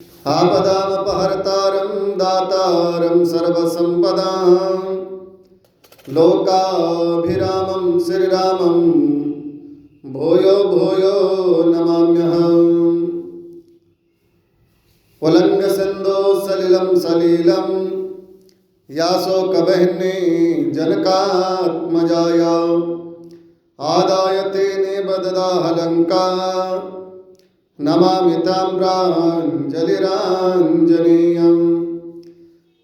आपदामपहर्तारं दातारं सर्वसम्पदां लोकाभिरामं श्रीरामं भूयो भूयो नमाम्यहम्। उल्लङ्घ्यसिन्धो सलिलं सलीलं याशोकवह्नि जनकात्मजाया आदाय तेने बददाह लङ्का नमामि ताम्राञ्जलिराञ्जनेयम्।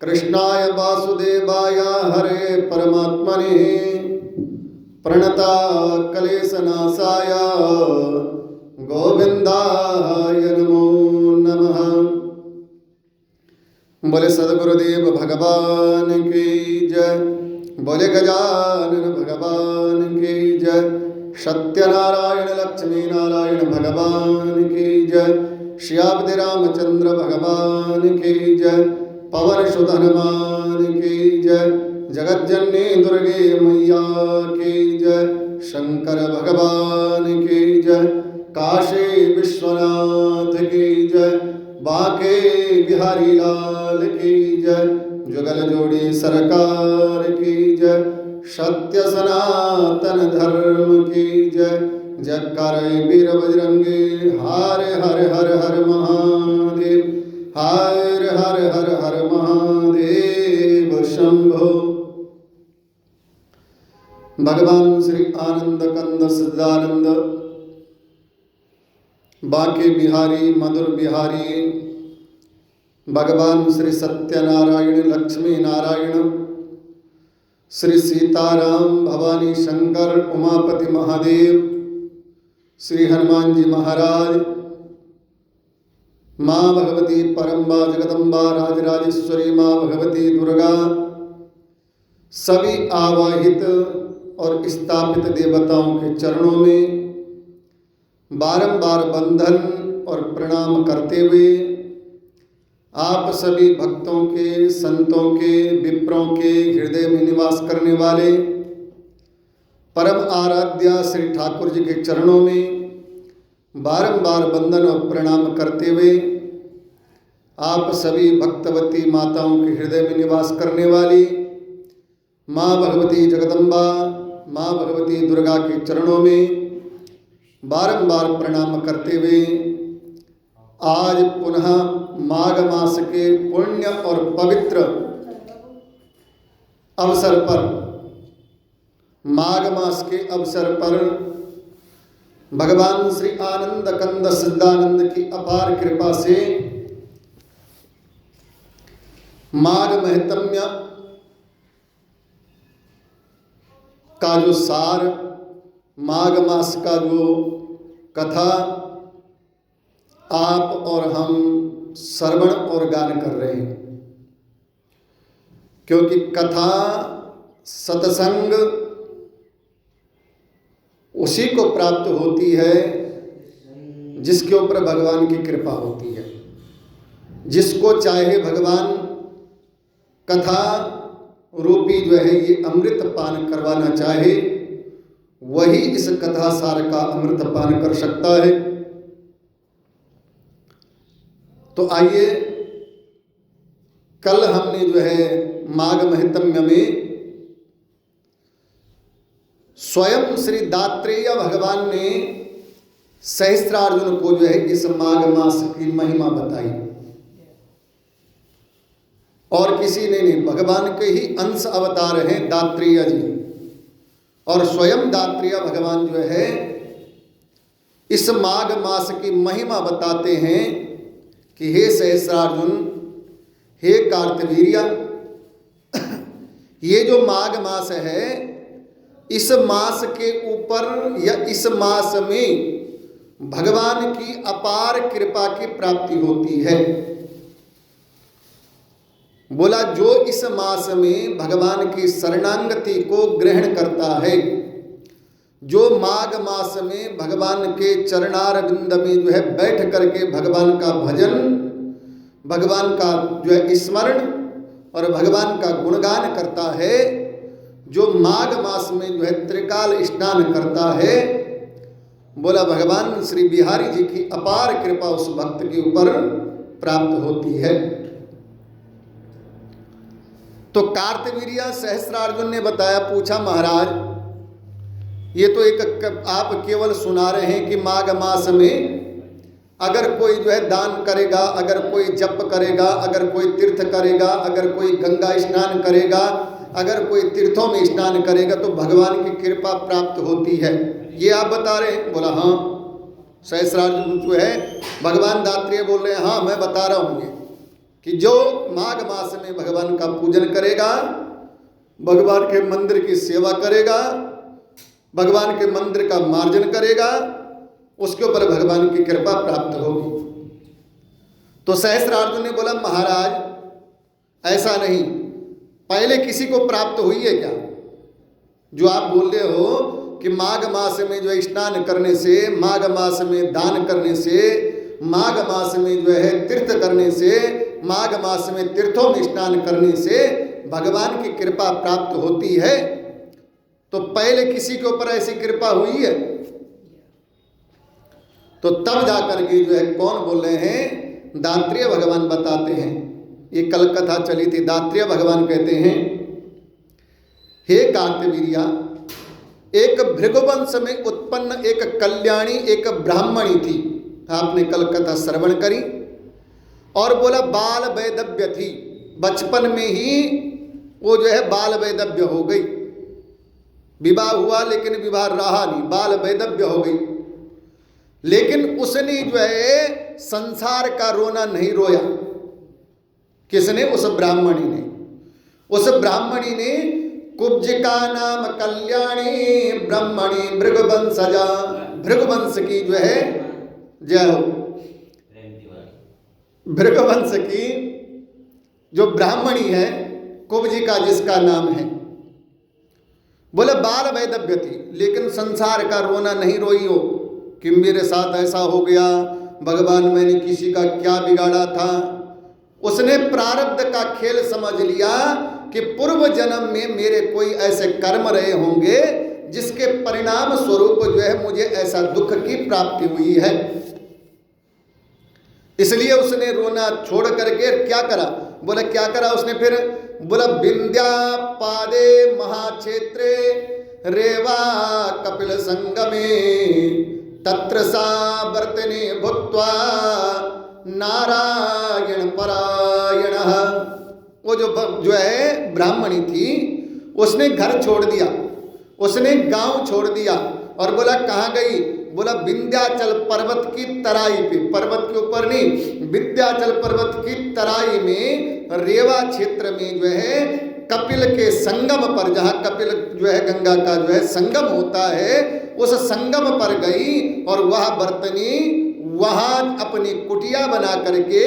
कृष्णाय वासुदेवाय हरे परमात्मने प्रणता क्लेशनाशाय गोविन्दाय नमो नमः। बोले सद्गुरुदेव भगवान की जय, बोले गजानन भगवान की जय, सत्यनारायण लक्ष्मी नारायण भगवान की जय, श्यामति रामचंद्र भगवान की जय, पवन सुत हनुमान की जय, जगज्जननी दुर्गे मैया की जय, शंकर भगवान की जय, काशी विश्वनाथ की जय, बांके बिहारी लाल की जय, जुगल जोड़ी सरकार की जय, सत्य सनातन धर्म की जय। जयकार वीर बजरंगी हर हर हर हर महादेव, हर हर हर हर महादेव शंभो। भगवान श्री आनंद कंद सिद्धानंद बांके बिहारी मधुर बिहारी भगवान श्री सत्यनारायण लक्ष्मी नारायण श्री सीताराम भवानी शंकर उमापति महादेव श्री हनुमान जी महाराज माँ भगवती परम्बा जगदम्बा राजराजेश्वरी माँ भगवती दुर्गा सभी आवाहित और स्थापित देवताओं के चरणों में बारंबार बंधन और प्रणाम करते हुए आप सभी भक्तों के, संतों के, विप्रों के हृदय में निवास करने वाले परम आराध्या श्री ठाकुर जी के चरणों में बारंबार वंदन और प्रणाम करते हुए आप सभी भक्तवती माताओं के हृदय में निवास करने वाली माँ भगवती जगदम्बा, माँ भगवती दुर्गा के चरणों में बारंबार प्रणाम करते हुए आज पुनः माघ मास के पुण्य और पवित्र अवसर पर, माघ मास के अवसर पर भगवान श्री आनंद कंद सिद्धानंद की अपार कृपा से माघ महत्म्य का जो सार, माघ मास का जो कथा आप और हम श्रवण और गान कर रहे हैं, क्योंकि कथा सत्संग उसी को प्राप्त होती है जिसके ऊपर भगवान की कृपा होती है। जिसको चाहे भगवान कथा रूपी जो है ये अमृत पान करवाना चाहे, वही इस कथा सार का अमृत पान कर सकता है। तो आइए, कल हमने जो है माघ महत्म्य में स्वयं श्री दात्रेय भगवान ने सहस्त्रार्जुन को जो है इस माघ मास की महिमा बताई, और किसी ने नहीं, भगवान के ही अंश अवतार हैं दात्रेय जी, और स्वयं दात्रेय भगवान जो है इस माघ मास की महिमा बताते हैं कि हे सहस्रार्जुन, हे कार्तवीर्य, ये जो माघ मास है, इस मास के ऊपर या इस मास में भगवान की अपार कृपा की प्राप्ति होती है। बोला जो इस मास में भगवान की शरणागति को ग्रहण करता है, जो माघ मास में भगवान के चरणारविंद में जो है बैठ करके भगवान का भजन, भगवान का जो है स्मरण और भगवान का गुणगान करता है, जो माघ मास में जो है त्रिकाल स्नान करता है, बोला भगवान श्री बिहारी जी की अपार कृपा उस भक्त के ऊपर प्राप्त होती है। तो कार्तवीर्य सहस्त्रार्जुन ने बताया, पूछा महाराज ये तो एक आप केवल सुना रहे हैं कि माघ मास में अगर कोई जो है दान करेगा, अगर कोई जप करेगा, अगर कोई तीर्थ करेगा, अगर कोई गंगा स्नान करेगा, अगर कोई तीर्थों में स्नान करेगा तो भगवान की कृपा प्राप्त होती है, ये आप बता रहे हैं। बोला हाँ। सहस्रार्जुन जो है भगवान दात्रेय बोल रहे हैं, हाँ मैं बता रहा हूँ ये कि जो माघ मास में भगवान का पूजन करेगा, भगवान के मंदिर की सेवा करेगा, भगवान के मंदिर का मार्जन करेगा, उसके ऊपर भगवान की कृपा प्राप्त होगी। तो सहस्त्रार्जुन ने बोला महाराज ऐसा नहीं, पहले किसी को प्राप्त हुई है क्या? जो आप बोल रहे हो कि माघ मास में जो है स्नान करने से, माघ मास में दान करने से, माघ मास में जो है तीर्थ करने से, माघ मास में तीर्थों में स्नान करने से भगवान की कृपा प्राप्त होती है, तो पहले किसी के ऊपर ऐसी कृपा हुई है? तो तब जाकर के जो है कौन बोल रहे हैं? दात्रेय भगवान बताते हैं। ये कल कथा चली थी। दात्रेय भगवान कहते हैं, हे कार्तवीर्या, एक भृगुवंश में उत्पन्न एक कल्याणी एक ब्राह्मणी थी। आपने कल कथा श्रवण करी और बोला बाल वैदव्य थी, बचपन में ही वो जो है बाल वैदव्य हो गई, विवाह हुआ लेकिन विवाह रहा नहीं, बाल वैदव्य हो गई। लेकिन उसने जो है संसार का रोना नहीं रोया। किसने? उस ब्राह्मणी ने। उस ब्राह्मणी ने कुब्जिका नाम कल्याणी ब्राह्मणी भृगुवंशजा, भृगुवंश की जो है जय हो, भृगुवंश की जो ब्राह्मणी है, कुब्जिका जिसका नाम है, बोले बाल वैदव्य थी लेकिन संसार का रोना नहीं रोई हो कि मेरे साथ ऐसा हो गया, भगवान मैंने किसी का क्या बिगाड़ा था। उसने प्रारब्ध का खेल समझ लिया कि पूर्व जन्म में मेरे कोई ऐसे कर्म रहे होंगे जिसके परिणाम स्वरूप जो है मुझे ऐसा दुख की प्राप्ति हुई है। इसलिए उसने रोना छोड़ करके क्या करा? बोला क्या करा उसने फिर? बोला विंध्या पादे महाक्षेत्रे रेवा कपिल संगमे तत्र सा वर्तने भूत्वा नारायण परायण। वो जो है ब्राह्मणी थी, उसने घर छोड़ दिया, उसने गांव छोड़ दिया और बोला कहाँ गई? बोला विंध्याचल पर्वत की तराई पे, पर्वत के ऊपर नहीं, विंध्याचल पर्वत की तराई में रेवा क्षेत्र में जो है कपिल के संगम पर, जहाँ कपिल जो है गंगा का जो है संगम होता है, उस संगम पर गई और वह बर्तनी वहाँ अपनी कुटिया बना करके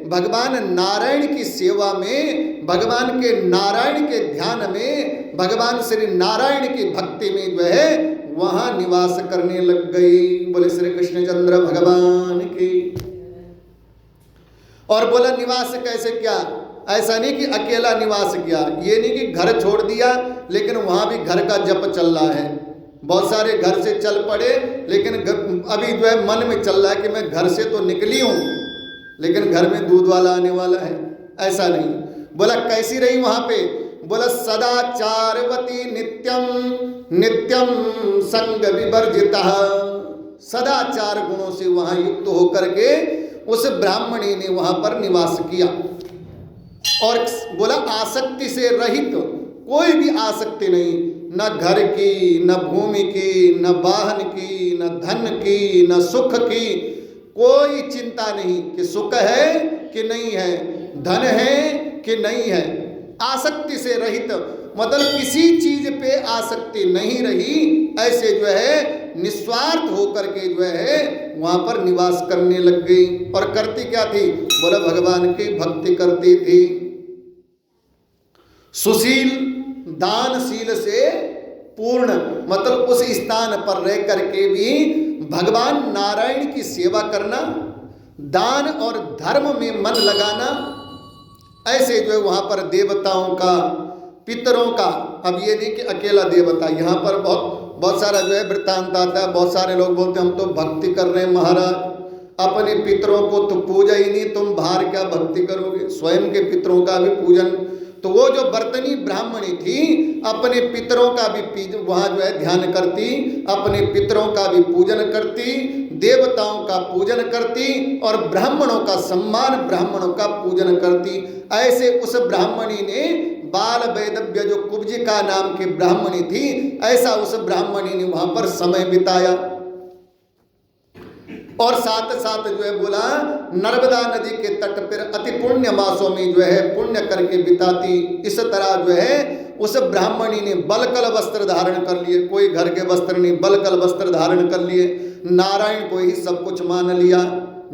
भगवान नारायण की सेवा में, भगवान के नारायण के ध्यान में, भगवान श्री नारायण की भक्ति में जो है वहाँ निवास करने लग गई। बोले श्री कृष्णचंद्र भगवान की। और बोला निवास कैसे किया? ऐसा नहीं कि अकेला निवास किया, ये नहीं कि घर छोड़ दिया लेकिन वहाँ भी घर का जप चल रहा है। बहुत सारे घर से चल पड़े लेकिन अभी जो है मन में चल रहा है कि मैं घर से तो निकली हूँ लेकिन घर में दूध वाला आने वाला है, ऐसा नहीं। बोला कैसी रही वहाँ पे? बोला सदाचारवती नित्यम नित्यम संग विवर्जिता, सदाचार गुणों से वहाँ युक्त होकर के उस ब्राह्मणी ने वहाँ पर निवास किया। और बोला आसक्ति से रहित, कोई भी आसक्ति नहीं, न घर की, न भूमि की, न वाहन की, न धन की, न सुख की, कोई चिंता नहीं कि सुख है कि नहीं है, धन है कि नहीं है। आसक्ति से रहित मतलब किसी चीज पे आसक्ति नहीं रही, ऐसे जो है निस्वार्थ होकर के जो है वहां पर निवास करने लग गई। और करती क्या थी? बोला भगवान की भक्ति करती थी, सुशील दानशील से पूर्ण, मतलब उस स्थान पर रह करके भी भगवान नारायण की सेवा करना, दान और धर्म में मन लगाना, ऐसे जो है वहाँ पर देवताओं का, पितरों का, अब ये नहीं कि अकेला देवता, यहाँ पर बहुत सारा जो है वृत्तांत आता है। बहुत सारे लोग बोलते हैं हम तो भक्ति कर रहे हैं महाराज, अपने पितरों को तो पूजा ही नहीं, तुम बाहर क्या भक्ति करोगे, स्वयं के पितरों का भी पूजन। तो वो जो बर्तनी ब्राह्मणी थी अपने पितरों का भी वहाँ जो है ध्यान करती, अपने पितरों का भी पूजन करती, देवताओं का पूजन करती और ब्राह्मणों का सम्मान, ब्राह्मणों का पूजन करती। ऐसे उस ब्राह्मणी ने बाल वैदव्य जो कुब्जिका नाम की ब्राह्मणी थी, ऐसा उस ब्राह्मणी ने वहां पर समय बिताया। और साथ साथ जो है बोला नर्मदा नदी के तट पर अति पुण्य मासों में जो है पुण्य करके बिताती। इस तरह जो है उस ब्राह्मणी ने बलकल वस्त्र धारण कर लिए, कोई घर के वस्त्र नहीं, बलकल वस्त्र धारण कर लिए, नारायण को ही सब कुछ मान लिया।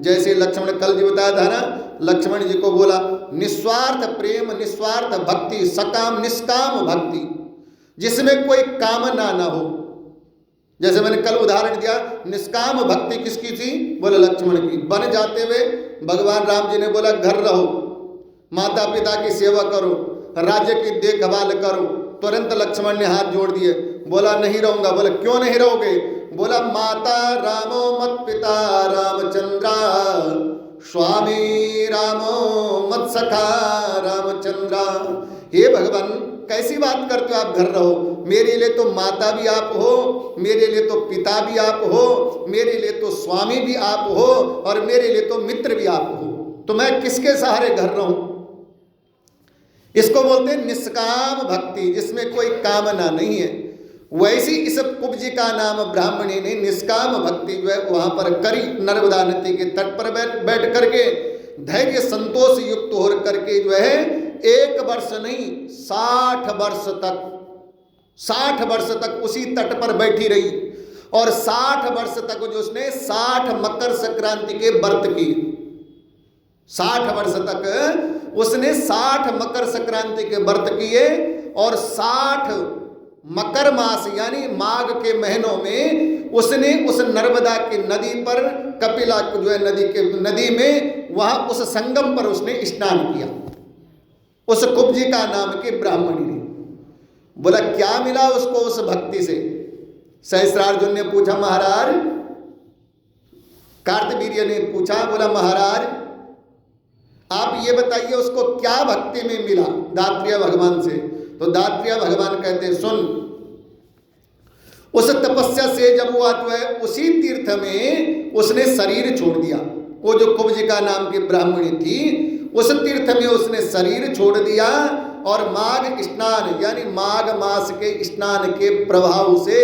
जैसे लक्ष्मण कल जी बताया था ना, लक्ष्मण जी को बोला निस्वार्थ प्रेम, निस्वार्थ भक्ति, सकाम निष्काम भक्ति, जिसमें कोई कामना ना हो। जैसे मैंने कल उदाहरण दिया, निष्काम भक्ति किसकी थी, बोले लक्ष्मण की। बन जाते हुए भगवान राम जी ने बोला घर रहो, माता पिता की सेवा करो, राज्य की देखभाल करो। तुरंत लक्ष्मण ने हाथ जोड़ दिए, बोला नहीं रहूंगा। बोले क्यों नहीं रहोगे, बोला माता रामो मत पिता रामचंद्रा, स्वामी रामो मत सखा रामचंद्रा। हे भगवान कैसी बात करते हो, आप घर रहो, मेरे लिए तो माता भी आप हो, मेरे लिए तो पिता भी आप हो, मेरे लिए तो स्वामी भी आप हो और मेरे लिए तो मित्र भी आप हो, तो मैं किसके सहारे घर रहूं। इसको बोलते हैं निष्काम भक्ति, जिसमें कोई कामना नहीं है। वैसी इस कुब्जिका नाम ब्राह्मणी ने निष्काम भक्ति जो है वहां पर करी। नर्मदा नदी के तट पर बैठ करके धैर्य संतोष युक्त हो करके जो है 1 वर्ष नहीं 60 वर्ष तक, 60 वर्ष तक उसी तट पर बैठी रही। और 60 वर्ष तक जो उसने 60 मकर संक्रांति के व्रत किए, 60 वर्ष तक उसने 60 मकर संक्रांति के व्रत किए। और 60 मकर मास यानी माघ के महीनों में उसने उस नर्मदा की नदी पर, कपिला जो है नदी में, वहां उस संगम पर उसने स्नान किया, उस कुब्जिका नाम के ब्राह्मणी ने। बोला क्या मिला उसको उस भक्ति से। सहस्रार्जुन ने पूछा महाराज, कार्तवीर्य ने पूछा, बोला महाराज आप ये बताइए उसको क्या भक्ति में मिला दात्रेय भगवान से। तो दात्रेय भगवान कहते सुन, उस तपस्या से जब वो जो है उसी तीर्थ में उसने शरीर छोड़ दिया, वो जो कुब्जिका नाम की ब्राह्मणी थी उस तीर्थ में उसने शरीर छोड़ दिया। और माघ स्नान यानी माघ मास के स्नान के प्रभाव से,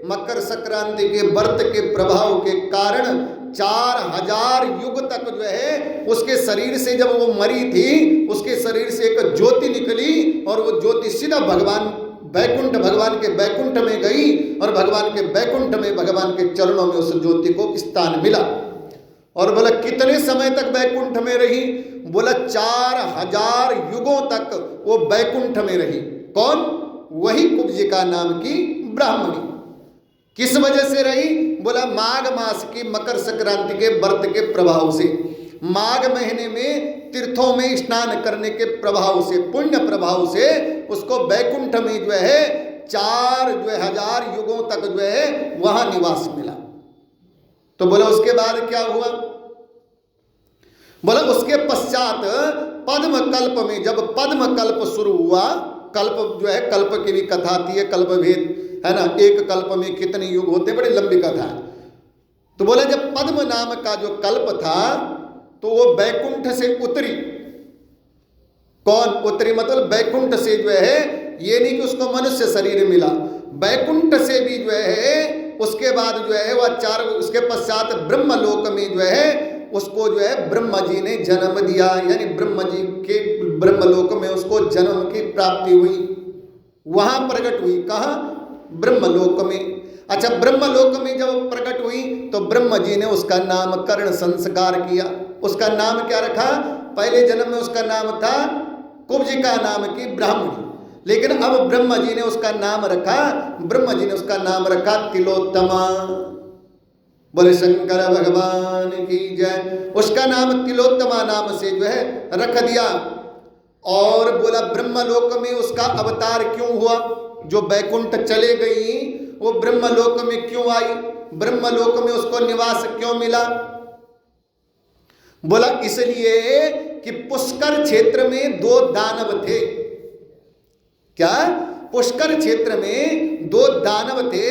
मकर संक्रांति के व्रत के प्रभाव के कारण 4000 युग तक जो है उसके शरीर से, जब वो मरी थी उसके शरीर से एक ज्योति निकली और वो ज्योति सीधा भगवान बैकुंठ, भगवान के बैकुंठ में गई और भगवान के बैकुंठ में भगवान के चरणों में उस ज्योति को स्थान मिला। और बोला कितने समय तक बैकुंठ में रही, बोला 4000 युगों तक वो बैकुंठ में रही। कौन, वही कुब्जिका नाम की ब्राह्मणी। किस वजह से रही, बोला माघ मास की मकर संक्रांति के व्रत के प्रभाव से, माघ महीने में तीर्थों में स्नान करने के प्रभाव से, पुण्य प्रभाव से उसको बैकुंठ में जो है 4000 युगों तक जो है वहां निवास मिला। तो बोला उसके बाद क्या हुआ, बोला उसके पश्चात पद्म कल्प में, जब पद्म कल्प शुरू हुआ, कल्प जो है कल्प की भी कथा आती है, कल्प भेद है ना, एक कल्प में कितने युग होते, बड़ी लंबी कथा है। तो बोला जब पद्म नाम का जो कल्प था तो वो बैकुंठ से उतरी। कौन उतरी, मतलब बैकुंठ से जो है, ये नहीं कि उसको मनुष्य शरीर मिला, बैकुंठ से भी जो है उसके बाद जो है वह उसके पश्चात ब्रह्मलोक में जो है उसको जो है ब्रह्मा जी ने जन्म दिया, यानी ब्रह्मा जी के ब्रह्मलोक में उसको जन्म की प्राप्ति हुई, वहां प्रकट हुई। कहाँ, ब्रह्मलोक में। अच्छा, ब्रह्मलोक में जब प्रकट हुई तो ब्रह्मा जी ने उसका नामकरण संस्कार किया। उसका नाम क्या रखा, पहले जन्म में उसका नाम था कुब्जिका नाम की ब्राह्मणी, लेकिन अब ब्रह्मा जी ने उसका नाम रखा, ब्रह्मा जी ने उसका नाम रखा तिलोत्तमा। बोले शंकर भगवान की जय। उसका नाम तिलोत्तमा नाम से जो है रख दिया। और बोला ब्रह्मलोक में उसका अवतार क्यों हुआ, जो बैकुंठ चले गई वो ब्रह्मलोक में क्यों आई, ब्रह्मलोक में उसको निवास क्यों मिला। बोला इसलिए कि पुष्कर क्षेत्र में 2 दानव थे। क्या? पुष्कर क्षेत्र में 2 दानव थे,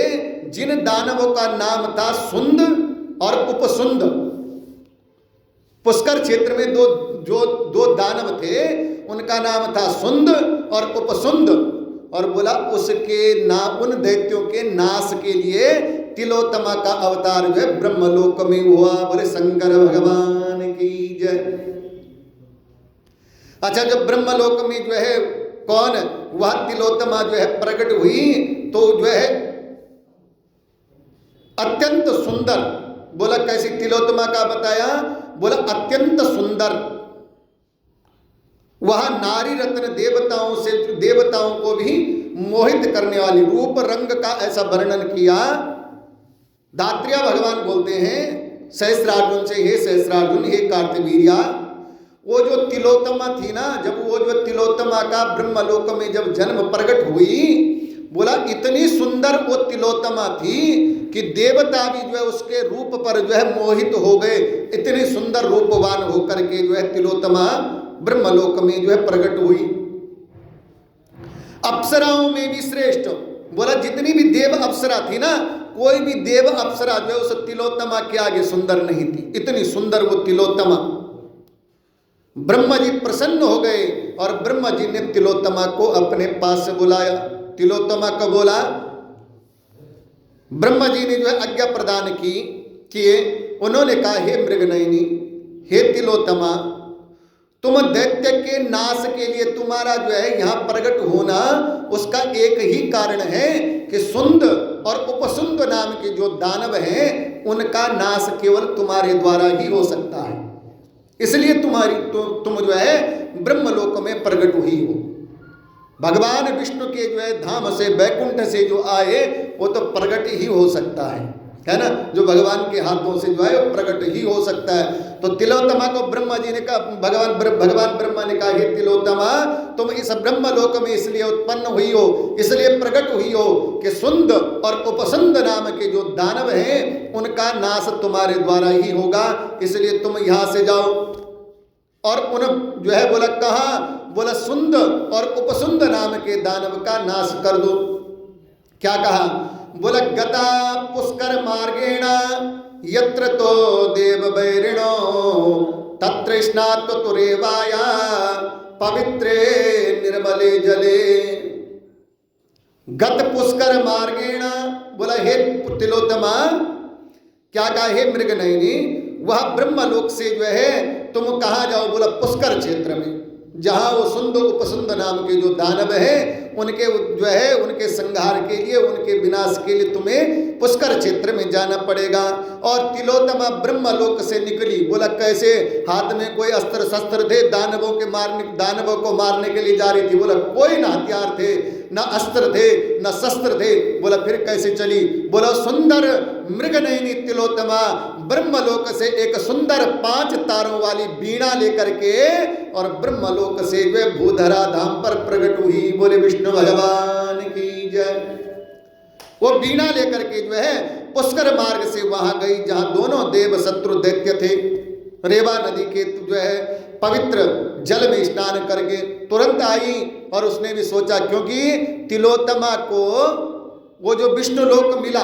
जिन दानवों का नाम था सुंद और उपसुंद। पुष्कर क्षेत्र में दो दानव थे, उनका नाम था सुंद और उपसुंद। और बोला उन दैत्यों के नाश के लिए तिलोत्तमा का अवतार जो है ब्रह्मलोक में हुआ। बोले शंकर भगवान की जय। अच्छा, जब ब्रह्मलोक में जो है कौन, वह तिलोत्तमा जो है प्रकट हुई, तो जो है अत्यंत सुंदर। बोला कैसी तिलोत्तमा का बताया? बोला अत्यंत सुंदर। वह नारी रत्न देवताओं को भी मोहित करने वाली, रूप रंग का ऐसा वर्णन किया। दात्रेय भगवान बोलते हैं सहस्रार्जुन से, हे सहस्रार्जुन, हे कार्तवीर्या, वो जो तिलोत्तमा थी ना, जब वो जो तिलोत्तमा का ब्रह्मलोक में जब जन्म प्रकट हुई, बोला इतनी सुंदर वो तिलोत्तमा थी कि देवता भी जो है उसके रूप पर जो है मोहित हो गए। इतनी सुंदर रूपवान होकर के जो है तिलोत्तमा ब्रह्मलोक में जो है प्रकट हुई। अप्सराओं में भी श्रेष्ठ। बोला जितनी भी देव अप्सरा थी ना, कोई भी देव अप्सरा जो है उस तिलोत्तमा के आगे सुंदर नहीं थी। इतनी सुंदर वो तिलोत्तमा। ब्रह्मा जी प्रसन्न हो गए और ब्रह्मा जी ने तिलोत्तमा को अपने पास से बुलाया। तिलोत्तमा को बोला, ब्रह्मा जी ने जो है आज्ञा प्रदान किए। उन्होंने कहा, हे मृगनयनी, हे तिलोत्तमा, तुम दैत्य के नाश के लिए तुम्हारा जो है यहाँ प्रकट होना, उसका एक ही कारण है कि सुंद और उपसुंद नाम के जो दानव हैं, उनका नाश केवल तुम्हारे द्वारा ही हो सकता है। इसलिए तुम जो है ब्रह्मलोक में प्रकट हुई हो। भगवान विष्णु के जो है धाम से, बैकुंठ से जो आए, वो तो प्रकट ही हो सकता है ना। जो भगवान के हाथों से जो है वो प्रकट ही हो सकता है। तो तिलोत्तमा को ब्रह्मा जी ने कहा, भगवान ब्रह्मा ने कहा, हे तिलोत्तमा, तुम इस ब्रह्मलोक में इसलिए उत्पन्न हुई हो, इसलिए प्रकट हुई हो कि सुंद और उपसुंद नाम के जो दानव हैं, उनका नाश तुम्हारे द्वारा ही होगा। इसलिए तुम यहाँ से जाओ। और उन जो है बोला कहा, बोला सुंद और उपसुंद नाम के दानव का नाश कर दो। क्या कहा? बोला गता पुष्कर मार्गेण यत्र तो देव बैरिणो तत्र स्नात्वरेवाया पवित्रे निर्मले जले। गत पुष्कर मार्गेण, बोला हे तिलोत्तमा, क्या कहा? हे मृगनयनी, वह ब्रह्मलोक से जो है तुम कहाँ जाओ? बोला पुष्कर क्षेत्र में, जहाँ वो सुंद उपसुंद नाम के जो दानव हैं, उनके जो है उनके संहार के लिए, उनके विनाश के लिए तुम्हें पुष्कर क्षेत्र में जाना पड़ेगा। और तिलोत्तमा ब्रह्मलोक से निकली। बोला कैसे? हाथ में कोई अस्त्र शस्त्र थे? दानवों को मारने के लिए जा रही थी। बोला कोई ना हथियार थे, ना अस्त्र थे, ना शस्त्र थे। बोला फिर कैसे चली? बोला सुंदर मृगनयनी तिलोत्तमा ब्रह्मलोक से एक सुंदर 5 तारों वाली वीणा लेकर के और ब्रह्मलोक से वे भूधरा धाम पर प्रकट हुई। बोले विष्णु भगवान की जय। वो वीणा लेकर के जो है पुष्कर मार्ग से वहां गई, जहां दोनों देव शत्रु दैत्य थे। रेवा नदी के जो है पवित्र जल में स्नान करके तुरंत आई। और उसने भी सोचा, क्योंकि तिलोत्तमा को वो जो विष्णु लोक मिला,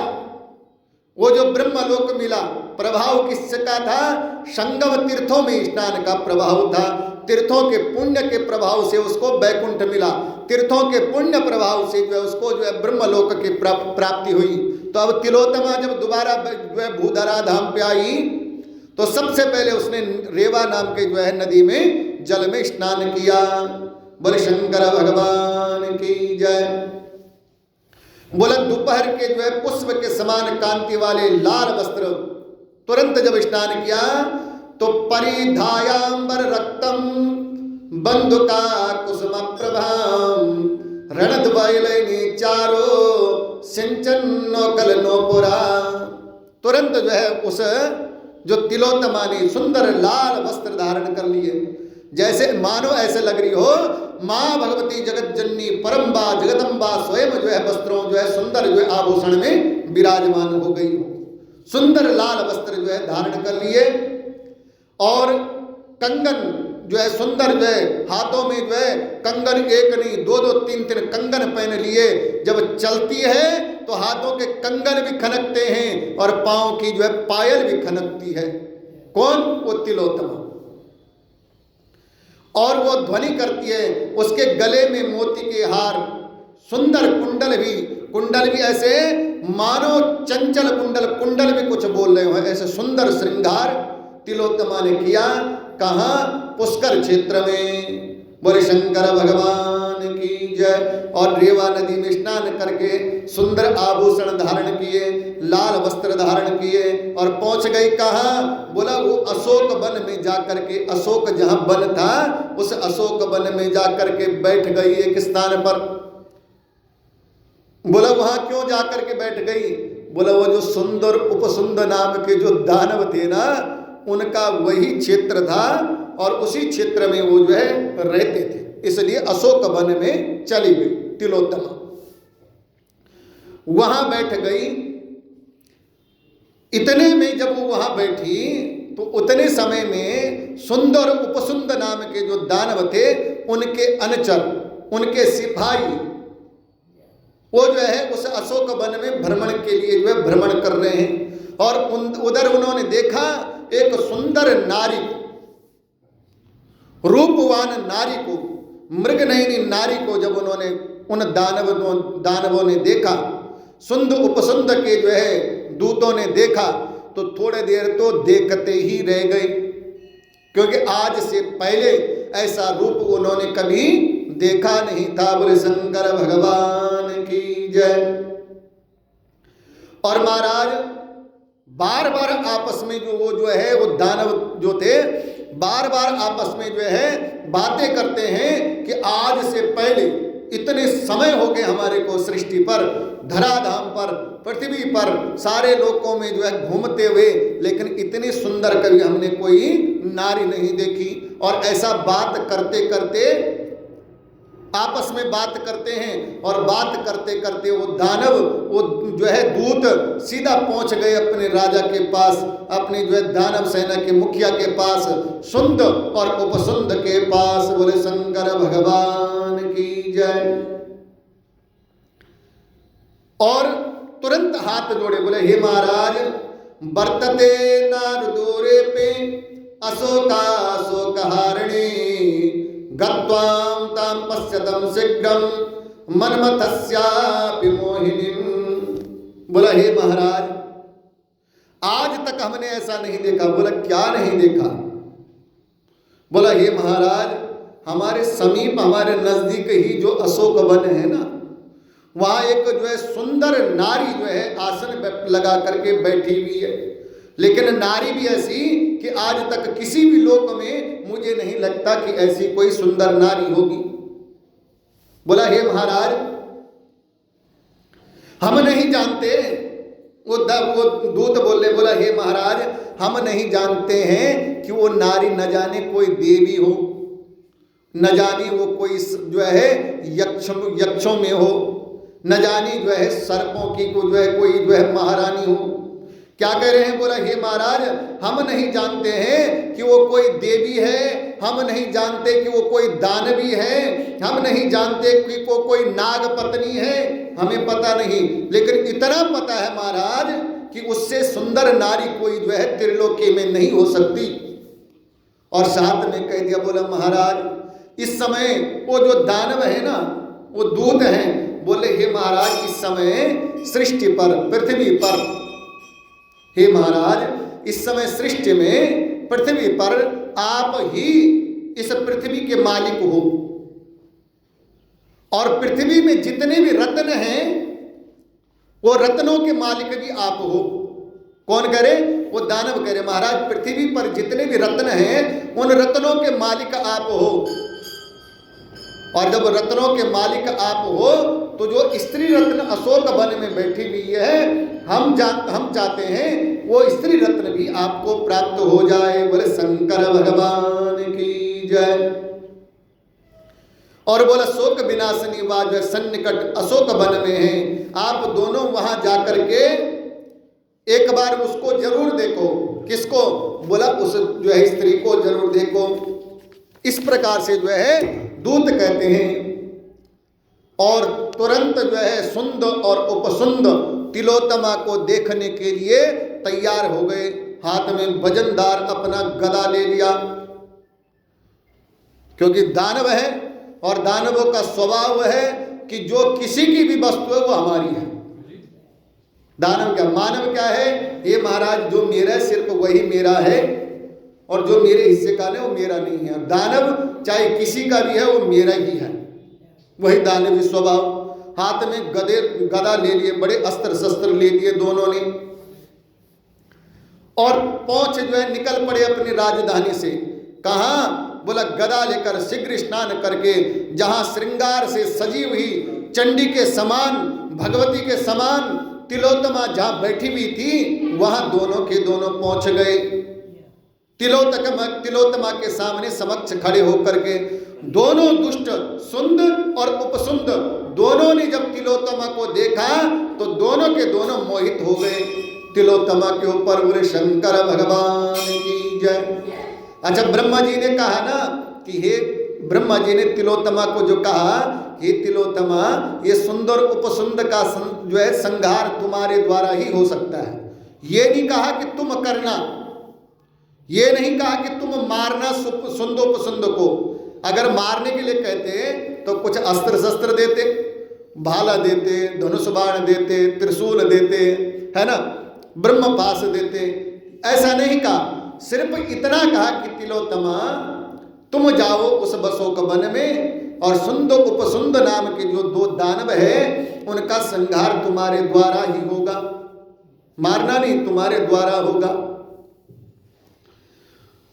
वो जो ब्रह्मलोक मिला, प्रभाव किसका था? संगम तीर्थों में स्नान का प्रभाव था। तीर्थों के पुण्य के प्रभाव से उसको बैकुंठ मिला। तीर्थों के पुण्य प्रभाव से जो है उसको जो है ब्रह्मलोक की प्राप्ति हुई। तो अब तिलोत्तमा जब दोबारा जो है भूधरा धाम पे आई, तो सबसे पहले उसने रेवा नाम के जो है नदी में जल में स्नान किया। बोले शंकर भगवान की जय। बोला दोपहर के जो है पुष्प के समान कांति वाले लाल वस्त्र, तुरंत जब स्नान किया तो परिधायांबर रक्तम बंधुका कुसुम प्रभाम रणद्वयलैनी चारो सिंचन नोकल नोपुरा। तुरंत जो है उस जो तिलोत्तमा ने सुंदर लाल वस्त्र धारण कर लिए, जैसे मानो ऐसे लग रही हो माँ भगवती जगत जननी परम्बा जगदम्बा स्वयं जो है वस्त्रों जो है सुंदर जो है आभूषण में विराजमान हो गई हो। सुंदर लाल वस्त्र जो है धारण कर लिए और कंगन जो है सुंदर जो है हाथों में जो है कंगन एक नहीं दो दो तीन तीन कंगन पहन लिए, जब चलती है तो हाथों के कंगन भी खनकते हैं और पांव की जो है पायल भी खनकती है। कौन? वो तिलोत्तमा। और वो ध्वनि करती है, उसके गले में मोती के हार, सुंदर कुंडल भी ऐसे मानो चंचल कुंडल भी कुछ बोल रहे हो, ऐसे सुंदर श्रृंगार तिलोत्तमा ने किया। कहाँ? पुष्कर क्षेत्र में। बोले शंकर भगवान की जय। और रेवा नदी में स्नान करके सुंदर आभूषण धारण किए, लाल वस्त्र धारण किए और पहुंच गई कहाँ? बोला वो अशोक वन में जाकर के, अशोक जहां वन था उस अशोक वन में जाकर के बैठ गई एक स्थान पर। बोला वहां क्यों जाकर के बैठ गई? बोला वो जो सुंदर उपसुंद नाम के जो दानव थे ना, उनका वही क्षेत्र था और उसी क्षेत्र में वो जो है रहते थे, इसलिए अशोक वन में चली गई तिलोत्तमा। वहां बैठ गई। इतने में जब वो वहां बैठी तो उतने समय में सुंदर उपसुंद नाम के जो दानव थे, उनके अनुचर, उनके सिपाही, वो जो है उस अशोक वन में भ्रमण के लिए जो है भ्रमण कर रहे हैं। और उधर उन्होंने देखा एक सुंदर नारी, रूपवान नारी को, मृगनयनी नारी को जब उन्होंने उन दानवों ने देखा, सुंद उपसुंद के जो है दूतों ने देखा, तो थोड़े देर तो देखते ही रह गए, क्योंकि आज से पहले ऐसा रूप उन्होंने कभी देखा नहीं था। बोले शंकर भगवान की जय। और महाराज बार बार आपस में वो जो है वो दानव जो थे बार बार आपस में जो है बातें करते हैं कि आज से पहले इतने समय हो गए हमारे को सृष्टि पर, धराधाम पर, पृथ्वी पर, सारे लोकों में जो है घूमते हुए, लेकिन इतनी सुंदर कभी हमने कोई नारी नहीं देखी। और ऐसा बात करते करते आपस में बात करते हैं और बात करते करते वो दानव, वो जो है दूत सीधा पहुंच गए अपने राजा के पास, अपने जो है दानव सेना के मुखिया के पास, सुंद और उपसुंद के पास। बोले शंकर भगवान की जय। और तुरंत हाथ जोड़े, बोले हे महाराज, वर्तते नारदूरे पे अशोकाशोकहारिणी गत्वां तां पश्यतं शीघ्रं मन्मथस्यापि मोहिनीं। बोला हे महाराज, आज तक हमने ऐसा नहीं देखा। बोला क्या नहीं देखा? बोला हे महाराज, हमारे समीप, हमारे नजदीक ही जो अशोक वन है ना, वहां एक जो है सुंदर नारी जो है आसन लगा करके बैठी हुई है, लेकिन नारी भी ऐसी कि आज तक किसी भी लोक में मुझे नहीं लगता कि ऐसी कोई सुंदर नारी होगी। बोला हे महाराज, हम नहीं जानते। वो दूत बोले, बोला हे महाराज, हम नहीं जानते हैं कि वो नारी न जाने कोई देवी हो, न जाने वो कोई जो है यक्षों में हो, न जानी जो है सर्पों की को जो है कोई जो है महारानी हो। क्या कह रहे हैं? बोला हे महाराज, हम नहीं जानते हैं कि वो कोई देवी है, हम नहीं जानते कि वो कोई दानवी है, हम नहीं जानते कि वो कोई नाग पत्नी है, हमें पता नहीं। लेकिन इतना पता है महाराज कि उससे सुंदर नारी कोई जो है त्रिलोकी में नहीं हो सकती। और साथ में कह दिया, बोला महाराज, इस समय वो जो दानव है ना, वो दूत हैं। बोले हे महाराज, इस समय सृष्टि पर, पृथ्वी पर, हे महाराज, इस समय सृष्टि में पृथ्वी पर आप ही इस पृथ्वी के मालिक हो, और पृथ्वी में जितने भी रत्न हैं वो रत्नों के मालिक भी आप हो। कौन करे? वो दानव करे, महाराज पृथ्वी पर जितने भी रत्न हैं उन रत्नों के मालिक आप हो। और जब रत्नों के मालिक आप हो तो जो स्त्री रत्न अशोक वन में बैठी हुई है, हम चाहते हैं वो स्त्री रत्न भी आपको प्राप्त हो जाए। बोले शंकर भगवान की जय। और बोला शोक विनाशनी वाज सन्निकट अशोक वन में है, आप दोनों वहां जाकर के एक बार उसको जरूर देखो किसको? बोला उस जो है स्त्री को जरूर देखो। इस प्रकार से जो है दूत कहते हैं। और तुरंत जो है सुंद और उपसुंद तिलोत्तमा को देखने के लिए तैयार हो गए। हाथ में वजनदार अपना गदा ले लिया, क्योंकि दानव है और दानवों का स्वभाव है कि जो किसी की भी वस्तु है वो हमारी है। दानव क्या, मानव क्या है? ये महाराज जो मेरा है सिर्फ वही मेरा है और जो मेरे हिस्से का नहीं वो मेरा नहीं है। दानव चाहे किसी का भी है वो मेरा ही है, वही दानवी स्वभाव। हाथ में गदा ले लिए, बड़े अस्त्र शस्त्र ले लिए दोनों ने, और पहुंच जो है निकल पड़े अपनी राजधानी से। कहाँ? बोला गदा लेकर शीघ्र स्नान करके जहां श्रृंगार से सजी हुई चंडी के समान, भगवती के समान तिलोत्तमा जहां बैठी हुई थी, वहां दोनों के दोनों पहुंच गए। तिलोत्तमा के सामने समक्ष खड़े होकर के दोनों दुष्ट सुंद और उपसुंद दोनों ने जब तिलोत्तमा को देखा तो दोनों के दोनों मोहित हो गए तिलोत्तमा के ऊपर। बोले शंकर भगवान की जय। अच्छा, ब्रह्मा जी ने कहा ना कि हे ब्रह्मा जी ने तिलोत्तमा को जो कहा, हे तिलोत्तमा ये सुंदर उपसुंद का जो है संहार तुम्हारे द्वारा ही हो सकता है। ये नहीं कहा कि तुम करना, ये नहीं कहा कि तुम मारना सुंद उपसुंद को। अगर मारने के लिए कहते तो कुछ अस्त्र शस्त्र देते, भाला देते, धनुष बाण देते, त्रिशूल देते, है ना, ब्रह्मपाश देते। ऐसा नहीं कहा, सिर्फ इतना कहा कि तिलोत्तमा तुम जाओ उस बसोक वन में और सुंद उपसुंद नाम के जो दो दानव है उनका संहार तुम्हारे द्वारा ही होगा, मारना नहीं, तुम्हारे द्वारा होगा।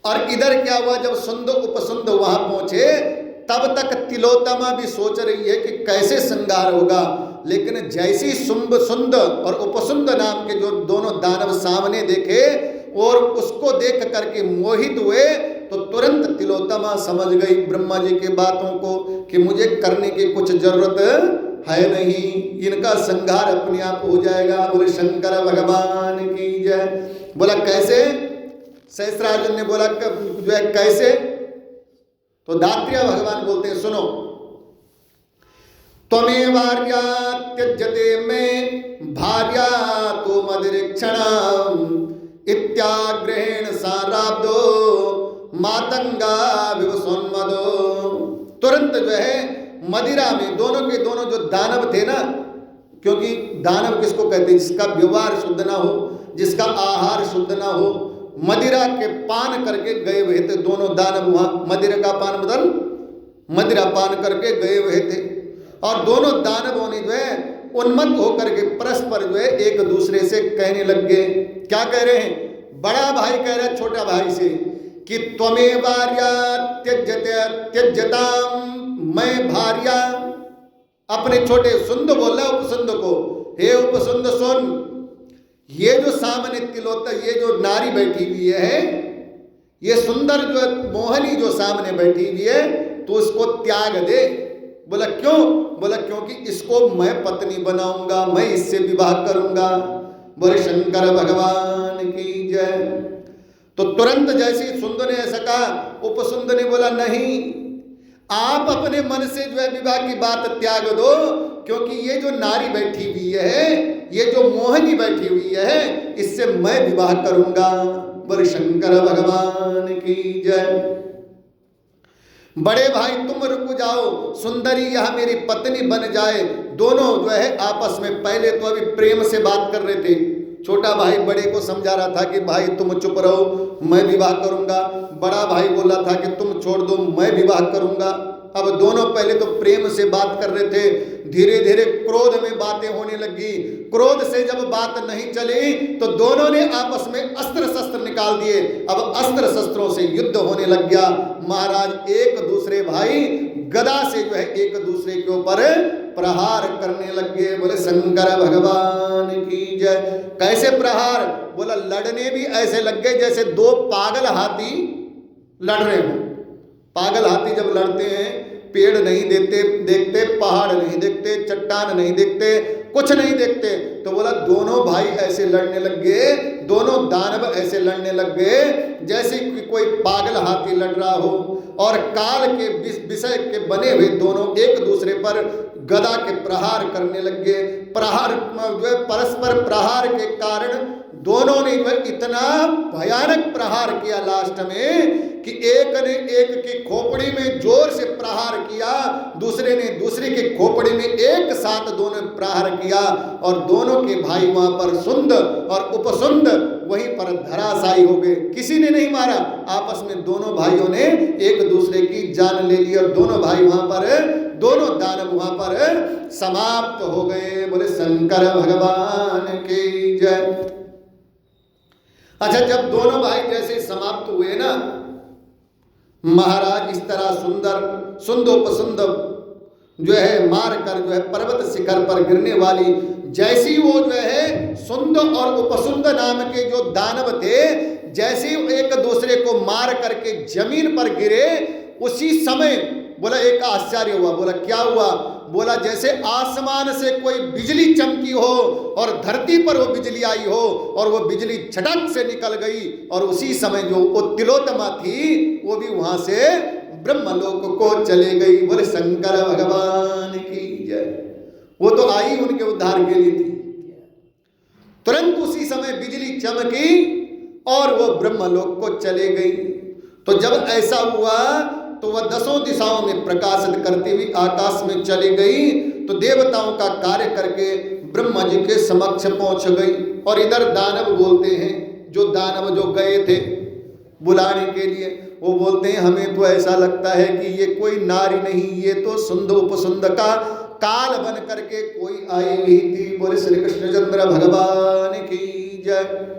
और इधर क्या हुआ, जब सुंद उपसुंद वहां पहुंचे तब तक तिलोत्तमा भी सोच रही है कि कैसे संहार होगा। लेकिन जैसी सुंद और उपसुंद नाम के जो दोनों दानव सामने देखे और उसको देख करके मोहित हुए तो तुरंत तिलोत्तमा समझ गई ब्रह्मा जी के बातों को कि मुझे करने की कुछ जरूरत है नहीं, इनका संहार अपने आप हो जाएगा। बोले शंकर भगवान की जय। बोला कैसे? सहस्रार्जुन ने बोला जो है कैसे? तो दात्रेय भगवान बोलते हैं सुनो, त्वमेवार्या त्यज्यते में भार्या तो मदिरीक्षण इत्याग्रहेण साराब्दो मातंगा विवसोन्मदो। तुरंत जो है मदिरा में दोनों के दोनों जो दानव थे ना, क्योंकि दानव किसको कहते हैं? जिसका व्यवहार शुद्ध ना हो, जिसका आहार शुद्ध ना हो, मदिरा के पान करके गए हुए थे दोनों दानव। वहां मदिरा का पान मतलब मदिरा पान करके गए हुए थे और दोनों दानवों ने जो है उन्मत्त होकर के परस्पर जो है एक दूसरे से कहने लग गए। क्या कह रहे हैं? बड़ा भाई कह रहा है छोटा भाई से कि त्वमेवार्या त्यज्यताम, मैं भार्या, अपने छोटे सुंद बोल रहा उपसुंद को, हे उपसुंद सुन, ये जो सामने तिलोत्तमा, ये जो नारी बैठी हुई है, ये सुंदर जो मोहनी जो सामने बैठी हुई है, तो उसको त्याग दे। बोला क्यों? बोला क्योंकि इसको मैं पत्नी बनाऊंगा, मैं इससे विवाह करूंगा। बोले शंकर भगवान की जय। तो तुरंत जैसे सुंद ने ऐसा कहा, उपसुंद ने बोला नहीं, आप अपने मन से जो है विवाह की बात त्याग दो, क्योंकि ये जो नारी बैठी हुई है, ये जो मोहिनी बैठी हुई है, इससे मैं विवाह करूंगा। बोले शंकर भगवान की जय। बड़े भाई तुम रुक जाओ, सुंदरी यह मेरी पत्नी बन जाए। दोनों जो है आपस में पहले तो अभी प्रेम से बात कर रहे थे। छोटा भाई बड़े को समझा रहा था कि भाई तुम चुप रहो, मैं विवाह करूंगा। बड़ा भाई बोल रहा था कि तुम छोड़ दो, मैं विवाह करूंगा। अब दोनों पहले तो प्रेम से बात कर रहे थे, धीरे धीरे क्रोध में बातें होने लगी। क्रोध से जब बात नहीं चली तो दोनों ने आपस में अस्त्र शस्त्र निकाल दिए। अब अस्त्र शस्त्रों से युद्ध होने लग गया। महाराज एक दूसरे भाई गदा से जो है एक दूसरे के ऊपर प्रहार करने लग गए। बोले शंकर भगवान की जय। कैसे प्रहार? बोला लड़ने भी ऐसे लग गए जैसे दो पागल हाथी लड़ रहे हो। पागल हाथी जब लड़ते हैं, पेड़ नहीं देखते, पहाड़ नहीं देखते, चट्टान नहीं देखते, कुछ नहीं देखते, तो बोला दोनों भाई ऐसे लड़ने लग गए, दोनों दानव ऐसे लड़ने लग गए जैसे कि कोई पागल हाथी लड़ रहा हो, और काल के विषय के बने हुए दोनों एक दूसरे पर गदा के प्रहार करने लग गए। प्रहार जो है परस्पर प्रहार के कारण दोनों ने इतना भयानक प्रहार किया लास्ट में कि एक ने एक की खोपड़ी में जोर से प्रहार किया, दूसरे ने दूसरे की खोपड़ी में एक साथ दोनों प्रहार किया, और दोनों के भाई वहां पर सुंद और उपसुंद वहीं पर धराशायी हो गए। किसी ने नहीं मारा, आपस में दोनों भाइयों ने एक दूसरे की जान ले ली और दोनों भाई वहां पर, दोनों दानव वहां पर समाप्त हो गए। बोले शंकर भगवान की जय। अच्छा, जब दोनों भाई जैसे समाप्त हुए ना, महाराज इस तरह सुंदोपसुंद जो है मार कर जो है पर्वत शिखर पर गिरने वाली, जैसी वो जो है सुंद और उपसुंद नाम के जो दानव थे, जैसे एक दूसरे को मार करके जमीन पर गिरे, उसी समय बोला एक आश्चर्य हुआ। बोला क्या हुआ? बोला जैसे आसमान से कोई बिजली चमकी हो और धरती पर वो बिजली आई हो, और वो बिजली झटक से निकल गई, और उसी समय जो वो तिलोत्तमा थी वो भी वहां से ब्रह्मलोक को चले गई। बोले शंकर भगवान की जय। वो तो आई उनके उद्धार के लिए थी। तुरंत उसी समय बिजली चमकी और वो ब्रह्मलोक को चले गई। तो जब ऐसा हुआ तो वह दसों दिशाओं में प्रकाशित करती हुई आकाश में चली गई, तो देवताओं का कार्य करके ब्रह्मा जी के समक्ष पहुंच गई। और इधर दानव बोलते हैं, जो दानव जो गए थे बुलाने के लिए, वो बोलते हैं हमें तो ऐसा लगता है कि ये कोई नारी नहीं, ये तो सुंद उपसुंद का काल बन करके कोई आई हुई थी। बोले श्री कृष्णचंद्र भगवान की जय।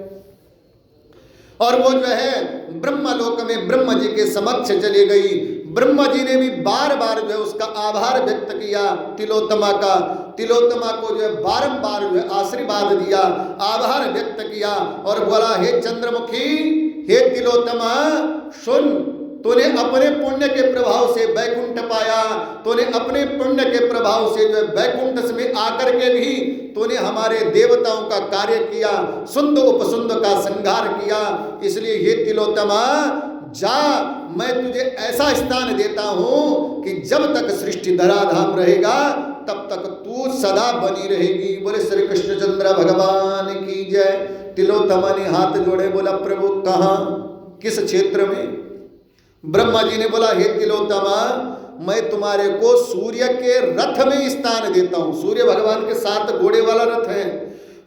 और वो जो है ब्रह्मलोक में ब्रह्मा जी के समक्ष चली गई। ब्रह्मा जी ने भी बार बार जो है उसका आभार व्यक्त किया तिलोत्तमा का। तिलोत्तमा को जो है बारंबार जो है आशीर्वाद दिया, आभार व्यक्त किया, और बोला हे चंद्रमुखी, हे तिलोत्तमा, सुन, तूने अपने पुण्य के प्रभाव से वैकुंठ पाया, तूने अपने पुण्य के प्रभाव से जो है वैकुंठ में आकर के भी तूने हमारे देवताओं का कार्य किया, सुंद उपसुंद का संहार किया। इसलिए हे तिलोत्तमा, जा, मैं तुझे ऐसा स्थान देता हूं कि जब तक सृष्टि धराधाम रहेगा तब तक तू सदा बनी रहेगी। बोले श्री कृष्णचंद्र भगवान की जय। तिलोत्तमा ने हाथ जोड़े, बोला प्रभु कहाँ, किस क्षेत्र में? ब्रह्मा जी ने बोला हे तिलोत्तमा, मैं तुम्हारे को सूर्य के रथ में स्थान देता हूं। सूर्य भगवान के 7 घोड़े वाला रथ है,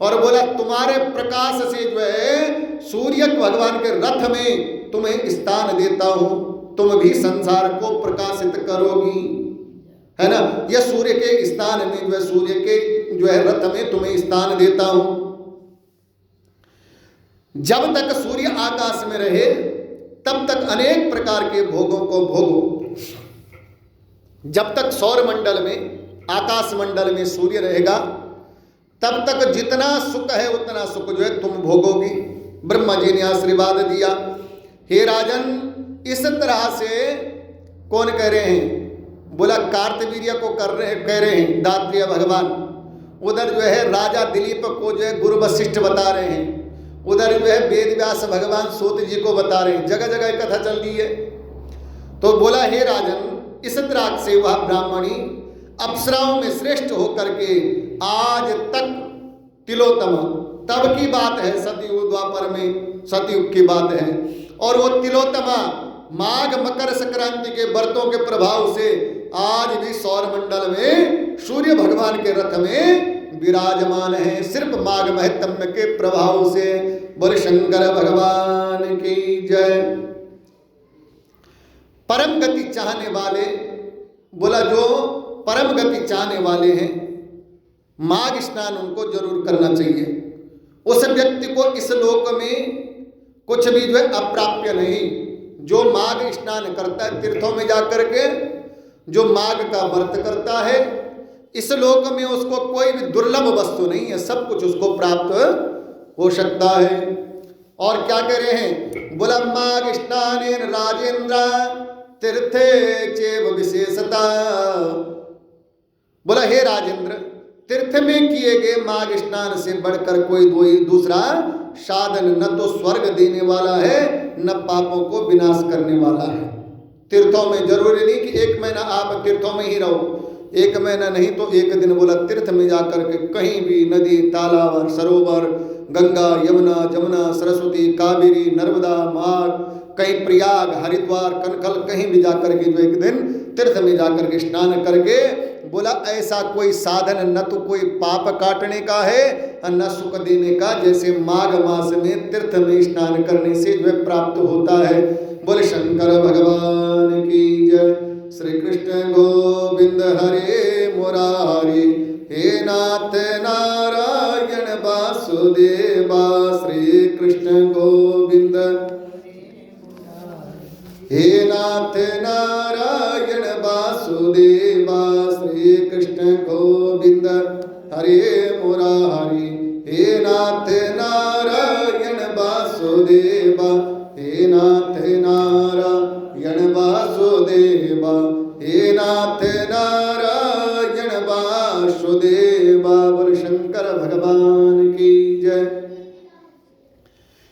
और बोला तुम्हारे प्रकाश से जो है सूर्य भगवान के रथ में तुम्हें स्थान देता हूं, तुम भी संसार को प्रकाशित करोगी, है ना। यह सूर्य के स्थान में जो है, सूर्य के जो है रथ में तुम्हें स्थान देता हूं। जब तक सूर्य आकाश में रहे तब तक अनेक प्रकार के भोगों को भोगो। जब तक सौर मंडल में, आकाश मंडल में सूर्य रहेगा तब तक जितना सुख है उतना सुख जो है तुम भोगोगी। ब्रह्मा जी ने आशीर्वाद दिया। हे राजन, इस तरह से कौन कह रहे हैं? बोला कार्तवीर्य को कह रहे हैं दात्रेय भगवान। उधर जो है राजा दिलीप को जो है गुरु वशिष्ठ बता रहे हैं, उधर जो है वेद व्यास भगवान सूत जी को बता रहे हैं। जगह जगह कथा चल रही है। तो बोला हे राजन, इस तरह से वह ब्राह्मणी अप्सराओं में श्रेष्ठ होकर के आज तक तिलोत्तमा, तब की बात है, सतयुग द्वापर में सतयुग की बात है, और वो तिलोत्तमा माघ मकर संक्रांति के व्रतों के प्रभाव से आज भी सौर मंडल में सूर्य भगवान के रथ में विराजमान है, सिर्फ माघ महत्म के प्रभाव से। बोले शंकर भगवान की जय। परम गति चाहने वाले, बोला जो परम गति चाहने वाले हैं, माघ स्नान उनको जरूर करना चाहिए। उस व्यक्ति को इस लोक में कुछ भी जो है अप्राप्य नहीं। जो माघ स्नान करता है तीर्थों में जाकर के, जो माघ का व्रत करता है, इस लोक में उसको कोई भी दुर्लभ वस्तु नहीं है, सब कुछ उसको प्राप्त हो सकता है। और क्या कह रहे हैं? बोला माघ स्नानेन राजेंद्र तीर्थे चेव विशेषता। बोला हे राजेंद्र, तीर्थ में किए गए माघ स्नान से बढ़कर कोई दूसरा साधन न तो स्वर्ग देने वाला है न पापों को विनाश करने वाला है। तीर्थों में जरूरी नहीं कि 1 महीना आप तीर्थों में ही रहो, 1 महीना नहीं तो 1 दिन बोला तीर्थ में जाकर के कहीं भी नदी तालाब सरोवर गंगा यमुना जमुना सरस्वती कावेरी नर्मदा माघ कहीं प्रयाग हरिद्वार कनकल कहीं भी जाकर के जो 1 दिन तीर्थ में जाकर के स्नान करके बोला ऐसा कोई साधन न तो कोई पाप काटने का है और न सुख देने का, जैसे माघ मास में तीर्थ में स्नान करने से जो प्राप्त होता है। बोले शंकर भगवान की जय। श्री कृष्ण गोविंद हरे मुरारी हे नाथ नारायण वासुदेवा। श्री कृष्ण गोविंद हे नाथ नारायण वासुदेवा। श्री कृष्ण गोविंद हरे मुरारी हे नाथ नारायण वासुदेवा। हे नाथ नारायण वासुदेवा। हे नाथ नारायण वासुदेवा। बोल शंकर भगवान की जय।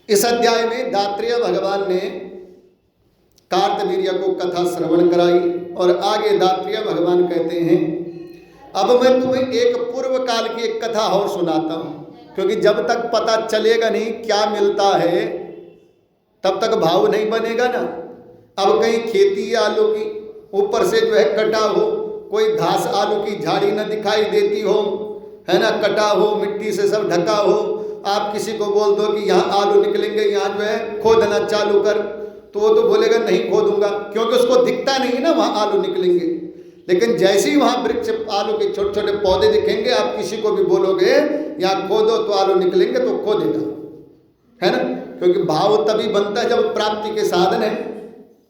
इस अध्याय में दात्रेय भगवान ने कार्तवीर्य को कथा श्रवण कराई और आगे दात्रेय भगवान कहते हैं अब मैं तुम्हें एक पूर्व काल की एक कथा और सुनाता हूं, क्योंकि जब तक पता चलेगा नहीं क्या मिलता है तब तक भाव नहीं बनेगा ना। अब कहीं खेती आलू की ऊपर से जो है कटा हो, कोई घास आलू की झाड़ी न दिखाई देती हो, है ना, कटा हो मिट्टी से सब ढका हो, आप किसी को बोल दो कि यहाँ आलू निकलेंगे, यहाँ जो है खोदना चालू कर, तो वो तो बोलेगा नहीं खोदूंगा, क्योंकि उसको दिखता नहीं है ना वहाँ आलू निकलेंगे। लेकिन जैसे ही वहाँ वृक्ष आलू के छोटे छोटे पौधे दिखेंगे, आप किसी को भी बोलोगे यहाँ खोदो तो आलू निकलेंगे, तो खोदेगा, है ना, क्योंकि भाव तभी बनता है जब प्राप्ति के साधन है,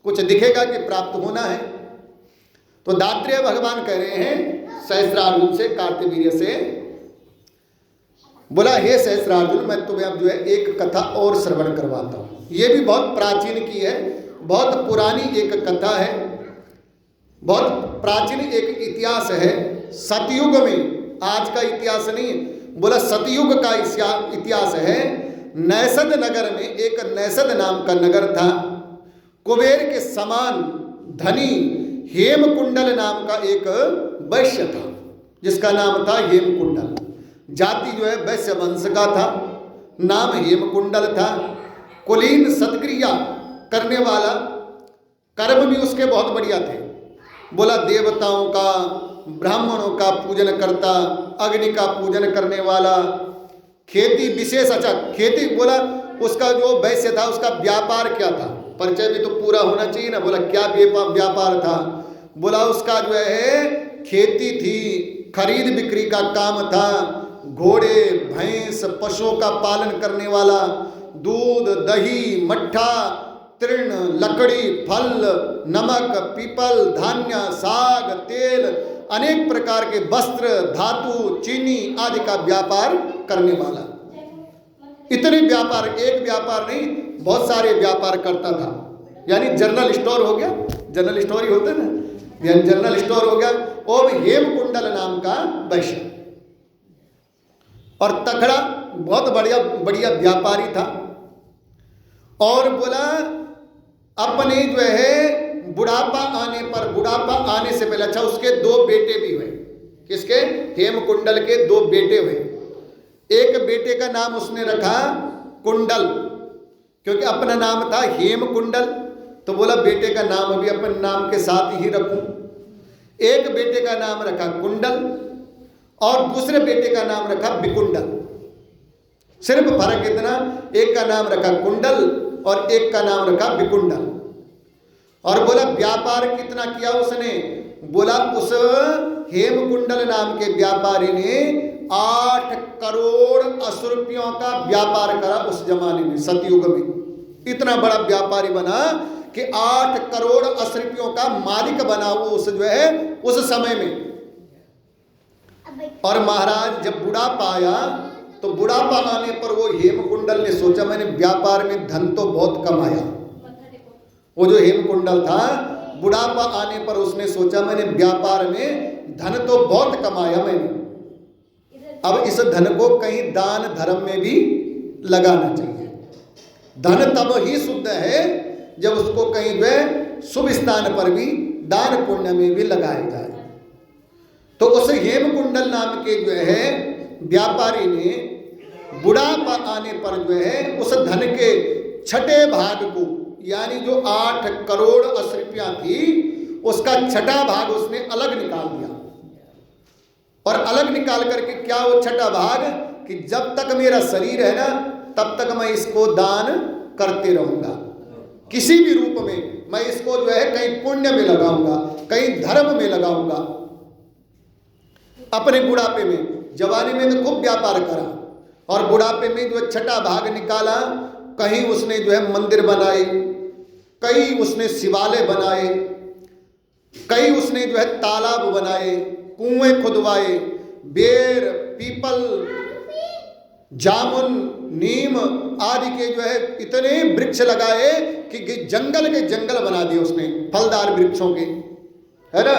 कुछ दिखेगा कि प्राप्त होना है। तो दात्रेय भगवान कह रहे हैं सहस्त्रार्जुन से, कार्तवीर्य से, बोला हे सहस्त्रार्जुन मैं तुम्हें अब जो है एक कथा और श्रवण करवाता हूँ। ये भी बहुत प्राचीन की है, बहुत पुरानी एक कथा है, बहुत प्राचीन एक इतिहास है। सतयुग में, आज का इतिहास नहीं, बोला सतयुग का इतिहास है। नैसद नगर में एक नैसद नाम का नगर था। कुबेर के समान धनी हेमकुंडल नाम का एक वैश्य था, जिसका नाम था हेमकुंडल। जाति जो है वैश्य वंश का था, नाम हेमकुंडल था। कुलीन सत्क्रिया करने वाला, कर्म भी उसके बहुत बढ़िया थे। बोला देवताओं का ब्राह्मणों का पूजन करता, अग्नि का पूजन करने वाला, खेती विशेष, अच्छा खेती, बोला उसका जो वैश्य था उसका व्यापार क्या था, परिचय भी तो पूरा होना चाहिए ना। बोला क्या व्यापार था, बोला उसका जो है खेती थी, खरीद बिक्री का काम था, घोड़े भैंस पशुओं का पालन करने वाला, दूध दही मट्ठा तृण लकड़ी फल नमक पीपल धान्य साग तेल अनेक प्रकार के वस्त्र धातु चीनी आदि का व्यापार करने वाला। इतने व्यापार, एक व्यापार नहीं बहुत सारे व्यापार करता था। यानी जनरल स्टोर हो गया, जनरल स्टोर ही होता है ना, यानी जनरल स्टोर हो गया। और हेमकुंडल नाम का वैश्य और तगड़ा बहुत बढ़िया व्यापारी था। और बोला अपने जो है बुढ़ापा आने से पहले, अच्छा उसके 2 बेटे भी हुए। किसके? हेमकुंडल के 2 बेटे हुए। एक बेटे का नाम उसने रखा कुंडल, क्योंकि अपना नाम था हेमकुंडल, तो बोला बेटे का नाम भी अपने नाम के साथ ही रखूं। एक बेटे का नाम रखा कुंडल और दूसरे बेटे का नाम रखा विकुंडल। सिर्फ फर्क इतना, एक का नाम रखा कुंडल और एक का नाम रखा विकुंडल। और बोला व्यापार कितना किया उसने, बोला उस हेमकुंडल नाम के व्यापारी ने 8 करोड़ अश्रुपियों का व्यापार करा उस जमाने में, सतयुग में। इतना बड़ा व्यापारी बना कि 8 करोड़ अश्रुपियों का मालिक बना वो उस जो है उस समय में। और महाराज जब बुढ़ापा आया तो बुढ़ापा आने पर वो हेमकुंडल ने सोचा मैंने व्यापार में धन तो बहुत कमाया। वो जो हेमकुंडल था बुढ़ापा आने पर उसने सोचा मैंने व्यापार में धन तो बहुत कमाया मैंने, अब इस धन को कहीं दान धर्म में भी लगाना चाहिए। धन तब ही शुद्ध है जब उसको कहीं वह शुभ स्थान पर भी दान पुण्य में भी लगाया जाए। तो उस हेमकुंडल नाम के जो है व्यापारी ने बुढ़ापा आने पर जो है उस धन के छठे भाग को, यानी जो 8 करोड़ 80 रुपया थी, उसका छठा भाग उसने अलग निकाल दिया। और अलग निकाल करके क्या वो छठा भाग, कि जब तक मेरा शरीर है ना तब तक मैं इसको दान करते रहूंगा, किसी भी रूप में मैं इसको जो है कहीं पुण्य में लगाऊंगा, कहीं धर्म में लगाऊंगा। अपने बुढ़ापे में, जवानी में तो खूब व्यापार करा और बुढ़ापे में जो छठा भाग निकाला, कहीं उसने जो है मंदिर बनाए, कई उसने शिवालय बनाए, कई उसने जो है तालाब बनाए, कुएं खुदवाए, बेर, पीपल, जामुन, नीम आदि के जो है इतने वृक्ष लगाए कि जंगल के जंगल बना दिए उसने, फलदार वृक्षों के, है ना।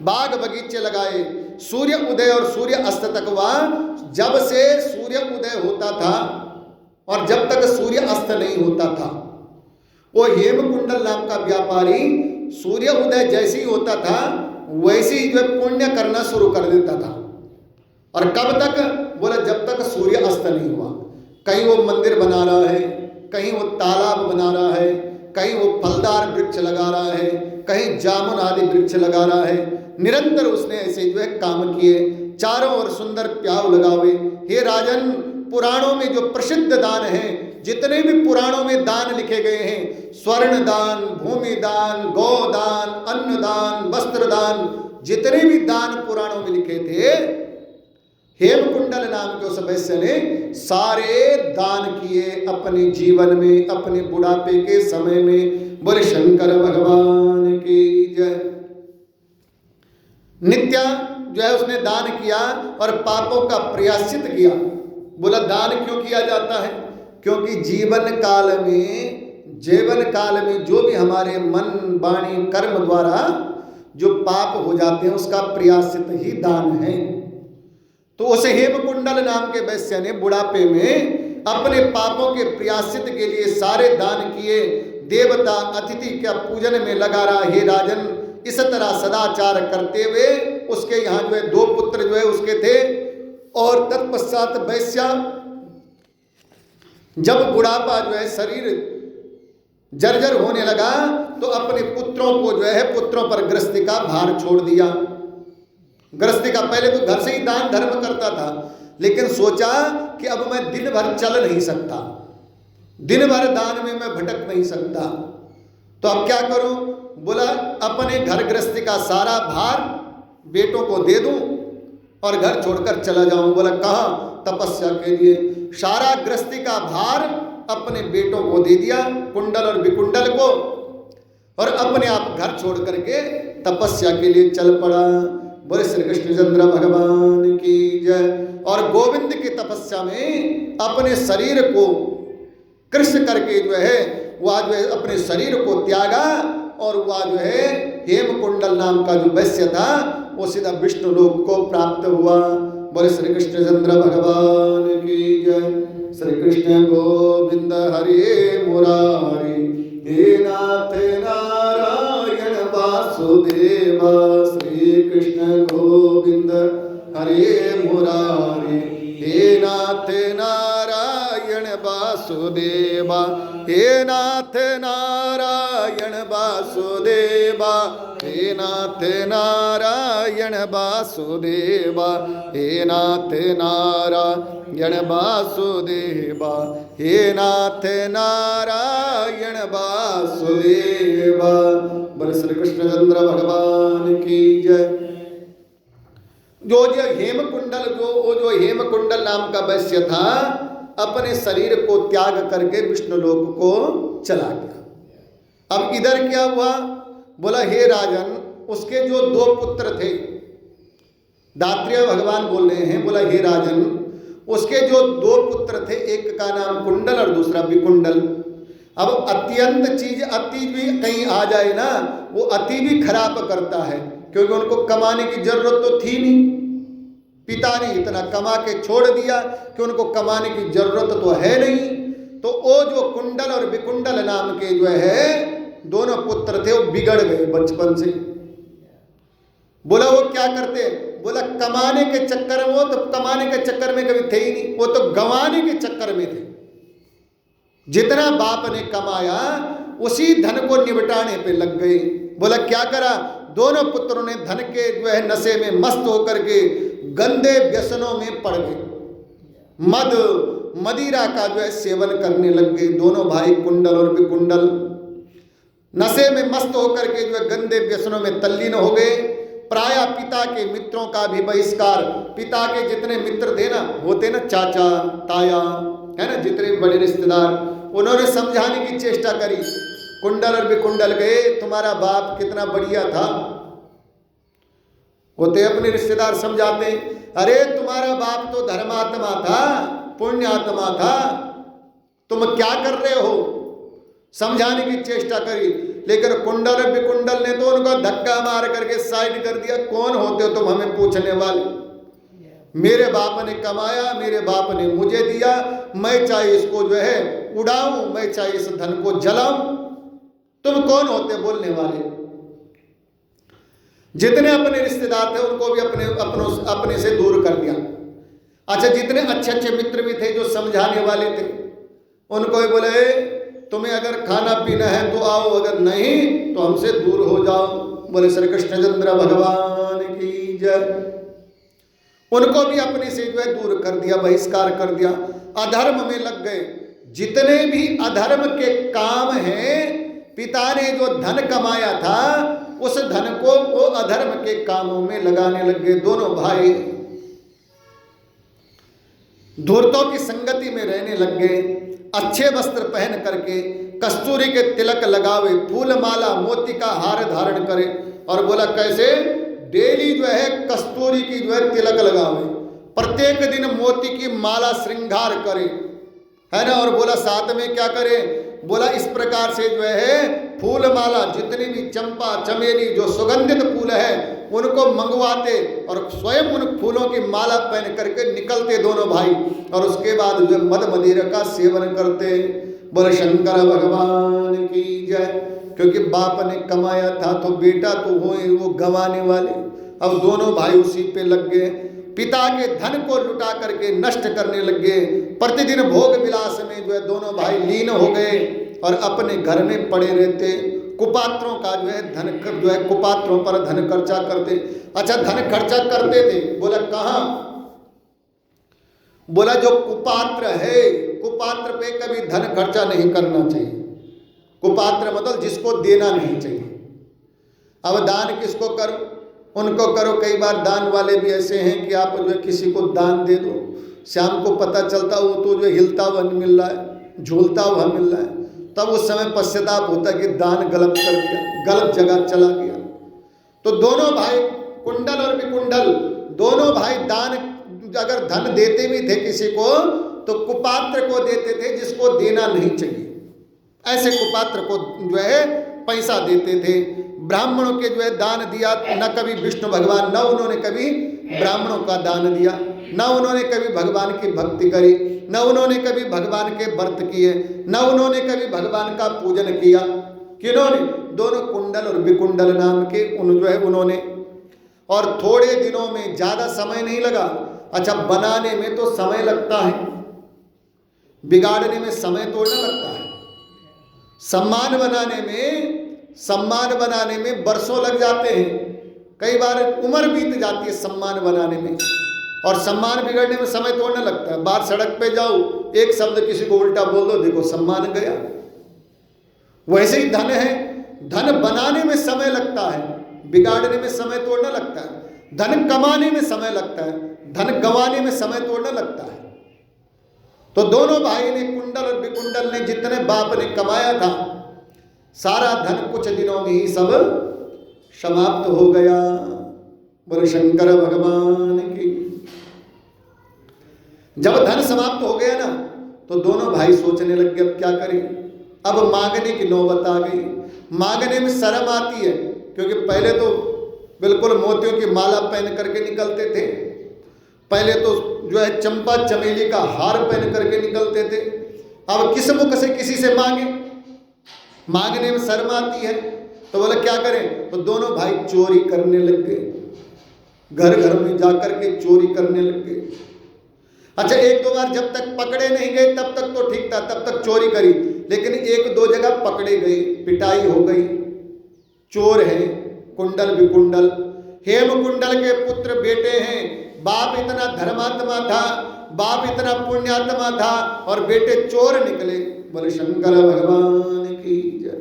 बाग बगीचे लगाए, सूर्य उदय और सूर्य अस्त तक वहाँ, जब से सूर्य उदय होता था और जब तक सूर्य अस्त नहीं होता था, वो हेमकुंडल नाम का व्यापारी सूर्य उदय जैसे ही होता था वैसे ही जो पुण्य करना शुरू कर देता था। और कब तक, बोला जब तक सूर्य अस्त नहीं हुआ। कहीं वो मंदिर बना रहा है, कहीं वो तालाब बना रहा है, कहीं वो फलदार वृक्ष लगा रहा है, कहीं जामुन आदि वृक्ष लगा रहा है। निरंतर उसने ऐसे जो है काम किए, चारों ओर सुंदर प्याव लगावे। हे राजन, पुराणों में जो प्रसिद्ध दान हैं, जितने भी पुराणों में दान लिखे गए हैं, स्वर्ण दान, भूमि दान, गौ दान, अन्न दान, वस्त्र दान, जितने भी दान पुराणों में लिखे थे, हेमकुंडल नाम के उस वैश्य ने सारे दान किए अपने जीवन में, अपने बुढ़ापे के समय में। बोले शंकर भगवान की जय। नित्या जो है उसने दान किया और पापों का प्रायश्चित किया। बोला दान क्यों किया जाता है? क्योंकि जीवन काल में जो भी हमारे मन, वाणी, कर्म द्वारा जो पाप हो जाते हैं उसका प्रायश्चित ही दान है। तो उस हेमकुंडल नाम के वैश्य ने बुढ़ापे में अपने पापों के प्रायश्चित के लिए सारे दान किए। देवता अतिथि का पूजन में लगा रहा। हे राजन, इस तरह सदाचार करते हुए उसके यहाँ जो है 2 पुत्र जो है उसके थे। और तत्पश्चात वैश्य जब बुढ़ापा जो है शरीर जर्जर होने लगा तो अपने पुत्रों को जो है पुत्रों पर गृहस्थी का भार छोड़ दिया। गृहस्थी का, पहले तो घर से ही दान धर्म करता था, लेकिन सोचा कि अब मैं दिन भर चल नहीं सकता, दिन भर दान में मैं भटक नहीं सकता, तो अब क्या करूं? बोला अपने घर गृहस्थी का सारा भार बेटों को दे दूं और घर छोड़कर चला जाऊं। बोला कहाँ? तपस्या के लिए। सारा गृहस्थी का भार अपने बेटों को दे दिया, कुंडल और विकुंडल को, और अपने आप घर छोड़ करके तपस्या के लिए चल पड़ा। बोले श्री कृष्णचंद्र भगवान की जय। और गोविंद की तपस्या में अपने शरीर को कृष्ण करके जो है वह जो है अपने शरीर को त्यागा और वह जो है हेमकुंडल नाम का जो वैश्य था वो सीधा विष्णु लोक को प्राप्त हुआ। बोले श्री कृष्णचंद्र भगवान की जय। श्री कृष्ण गोविंद हरे मुरारी, हे नाथ नारायण वासुदेवा। श्री कृष्ण गोविंद हरे मुरारी, हे नाथ नारायण वासुदेवा। हे नाथ नारायण वासुदेवा, हे नाथ नारायण वासुदेवा, हे नाथ नारायण वासुदेवा, हे नाथ नारायण वासुदेवा। बोले श्री कृष्णचंद्र भगवान की जय। जो हेमकुंडल नाम का वैश्य था अपने शरीर को त्याग करके विष्णु लोक को चला गया। अब इधर क्या हुआ? बोला हे राजन, उसके जो 2 पुत्र थे, दात्रेय भगवान बोल रहे हैं, बोला हे राजन, उसके जो 2 पुत्र थे, एक का नाम कुंडल और दूसरा विकुंडल। अब अत्यंत चीज अति भी कहीं आ जाए ना, वो अति भी खराब करता है, क्योंकि उनको कमाने की जरूरत तो थी नहीं, पिता ने इतना कमा के छोड़ दिया कि उनको कमाने की जरूरत तो है नहीं। तो वो जो कुंडल और विकुंडल नाम के जो है दोनों पुत्र थे, वो बिगड़ गए बचपन से। बोला वो क्या करते? बोला कमाने के चक्कर में, वो तो कमाने के चक्कर में कभी थे ही नहीं, वो तो गंवाने के चक्कर में थे। जितना बाप ने कमाया उसी धन को निपटाने पे लग गए। बोला क्या करा? दोनों पुत्रों ने धन के जो है नशे में मस्त होकर के गंदे व्यसनों में पड़ गए। मद मदिरा का जो है सेवन करने लग गए दोनों भाई, कुंडल और विकुंडल। नशे में मस्त होकर के जो है गंदे व्यसनों में तल्लीन हो गए। प्राय पिता के मित्रों का भी बहिष्कार, पिता के जितने मित्र थे ना, होते ना चाचा ताया, है ना, जितने बड़े रिश्तेदार, उन्होंने समझाने की चेष्टा करी। कुंडल और विकुंडल गए, तुम्हारा बाप कितना बढ़िया था। होते अपने रिश्तेदार समझाते, अरे तुम्हारा बाप तो धर्मात्मा था, पुण्यात्मा था, तुम क्या कर रहे हो? समझाने की चेष्टा करी, लेकिन कुंडल और विकुंडल ने तो उनको धक्का मार करके साइड कर दिया। कौन होते हो तुम हमें पूछने वाले? मेरे बाप ने कमाया, मेरे बाप ने मुझे दिया, मैं चाहे इसको जो है उड़ाऊं, मैं चाहे इस धन को जलाऊं, तुम कौन होते बोलने वाले? जितने अपने रिश्तेदार थे उनको भी अपने से दूर कर दिया। अच्छा, जितने अच्छे अच्छे मित्र भी थे जो समझाने वाले थे, उनको भी बोले तुम्हें अगर खाना पीना है तो आओ, अगर नहीं तो हमसे दूर हो जाओ। बोले श्री कृष्णचंद्र भगवान की जय। उनको भी अपने से जो है दूर कर दिया, बहिष्कार कर दिया, अधर्म में लग गए। जितने भी अधर्म के काम हैं, पिता ने जो धन कमाया था उस धन को वो अधर्म के कामों में लगाने लग गए दोनों भाई। धूर्तों की संगति में रहने लग गए, अच्छे वस्त्र पहन करके, कस्तूरी के तिलक लगावे, फूल माला मोती का हार धारण करे। और बोला कैसे? डेली जो है कस्तूरी की जो है तिलक लगावे, प्रत्येक दिन मोती की माला श्रृंगार करे, है ना। और बोला साथ में क्या करे? बोला इस प्रकार से जो है फूल माला, जितनी भी चंपा चमेली जो सुगंधित फूल है उनको मंगवाते और स्वयं उन फूलों की माला पहन करके निकलते दोनों भाई, और उसके बाद जो मद मदिरा का सेवन करते। बोले शंकर भगवान की जय। क्योंकि बाप ने कमाया था तो बेटा तो वो गंवाने वाले। अब दोनों भाई उसी पे लग गए, पिता के धन को लुटा करके नष्ट करने लग गए। प्रतिदिन भोग विलास में जो है दोनों भाई लीन हो गए और अपने घर में पड़े रहते। कुपात्रों का जो है धन जो है कुपात्रों पर धन खर्चा करते। अच्छा, धन खर्चा करते थे, बोला कहाँ? बोला जो कुपात्र है, कुपात्र पे कभी धन खर्चा नहीं करना चाहिए। कुपात्र मतलब जिसको देना नहीं चाहिए। अब दान किसको करो? उनको करो। कई बार दान वाले भी ऐसे हैं कि आप जो है किसी को दान दे दो, शाम को पता चलता वो तो जो हिलता हुआ मिल रहा है, झूलता हुआ मिल रहा है, तब उस समय पश्चाताप होता है कि दान गलत कर दिया, गलत जगह चला गया। तो दोनों भाई कुंडल और विकुंडल दोनों भाई दान अगर धन देते भी थे किसी को तो कुपात्र को देते थे जिसको देना नहीं चाहिए। ऐसे कुपात्र को जो है पैसा देते थे। ब्राह्मणों के जो है दान दिया, न कभी विष्णु भगवान, न उन्होंने कभी ब्राह्मणों का दान दिया, न उन्होंने कभी भगवान की भक्ति करी, न उन्होंने कभी भगवान के व्रत किए, न उन्होंने कभी भगवान का पूजन किया। किन्होंने? दोनों कुंडल और विकुंडल नाम के उन्होंने। और थोड़े दिनों में, ज़्यादा समय नहीं लगा। अच्छा, बनाने में तो समय लगता है, बिगाड़ने में समय थोड़ा लगता है। सम्मान बनाने में वर्षों लग जाते हैं, कई बार उम्र बीत जाती है सम्मान बनाने में, और सम्मान बिगड़ने में समय थोड़ा लगता है। बाहर सड़क पे जाओ, एक शब्द किसी को उल्टा बोल दो, देखो सम्मान गया। वैसे ही धन है, धन बनाने में समय लगता है, बिगाड़ने में समय थोड़ा लगता है। धन कमाने में समय लगता है, धन गंवाने में समय थोड़ा लगता है। तो दोनों भाई ने, कुंडल और विकुंडल ने, जितने बाप ने कमाया था सारा धन कुछ दिनों में ही सब समाप्त हो गया। बोले शंकर भगवान की। जब धन समाप्त हो गया ना तो दोनों भाई सोचने लग गए अब क्या करें। अब मांगने की नौबत आ गई। मांगने में शर्म आती है, क्योंकि पहले तो बिल्कुल मोतियों की माला पहन करके निकलते थे, पहले तो जो है चंपा चमेली का हार पहन करके निकलते थे, अब किस मुख से किसी से मांगे, मांगने में शर्म आती है। तो बोले क्या करें, तो दोनों भाई चोरी करने लग गए, घर घर में जाकर के चोरी करने लग गए। अच्छा, एक दो बार जब तक पकड़े नहीं गए तब तक तो ठीक था, तब तक चोरी करी, लेकिन एक दो जगह पकड़े गए, पिटाई हो गई, चोर है कुंडल विकुंडल, हेम कुंडल के पुत्र बेटे हैं, बाप इतना धर्मात्मा था, बाप इतना पुण्यात्मा था और बेटे चोर निकले। बोले शंकर भगवान की जय।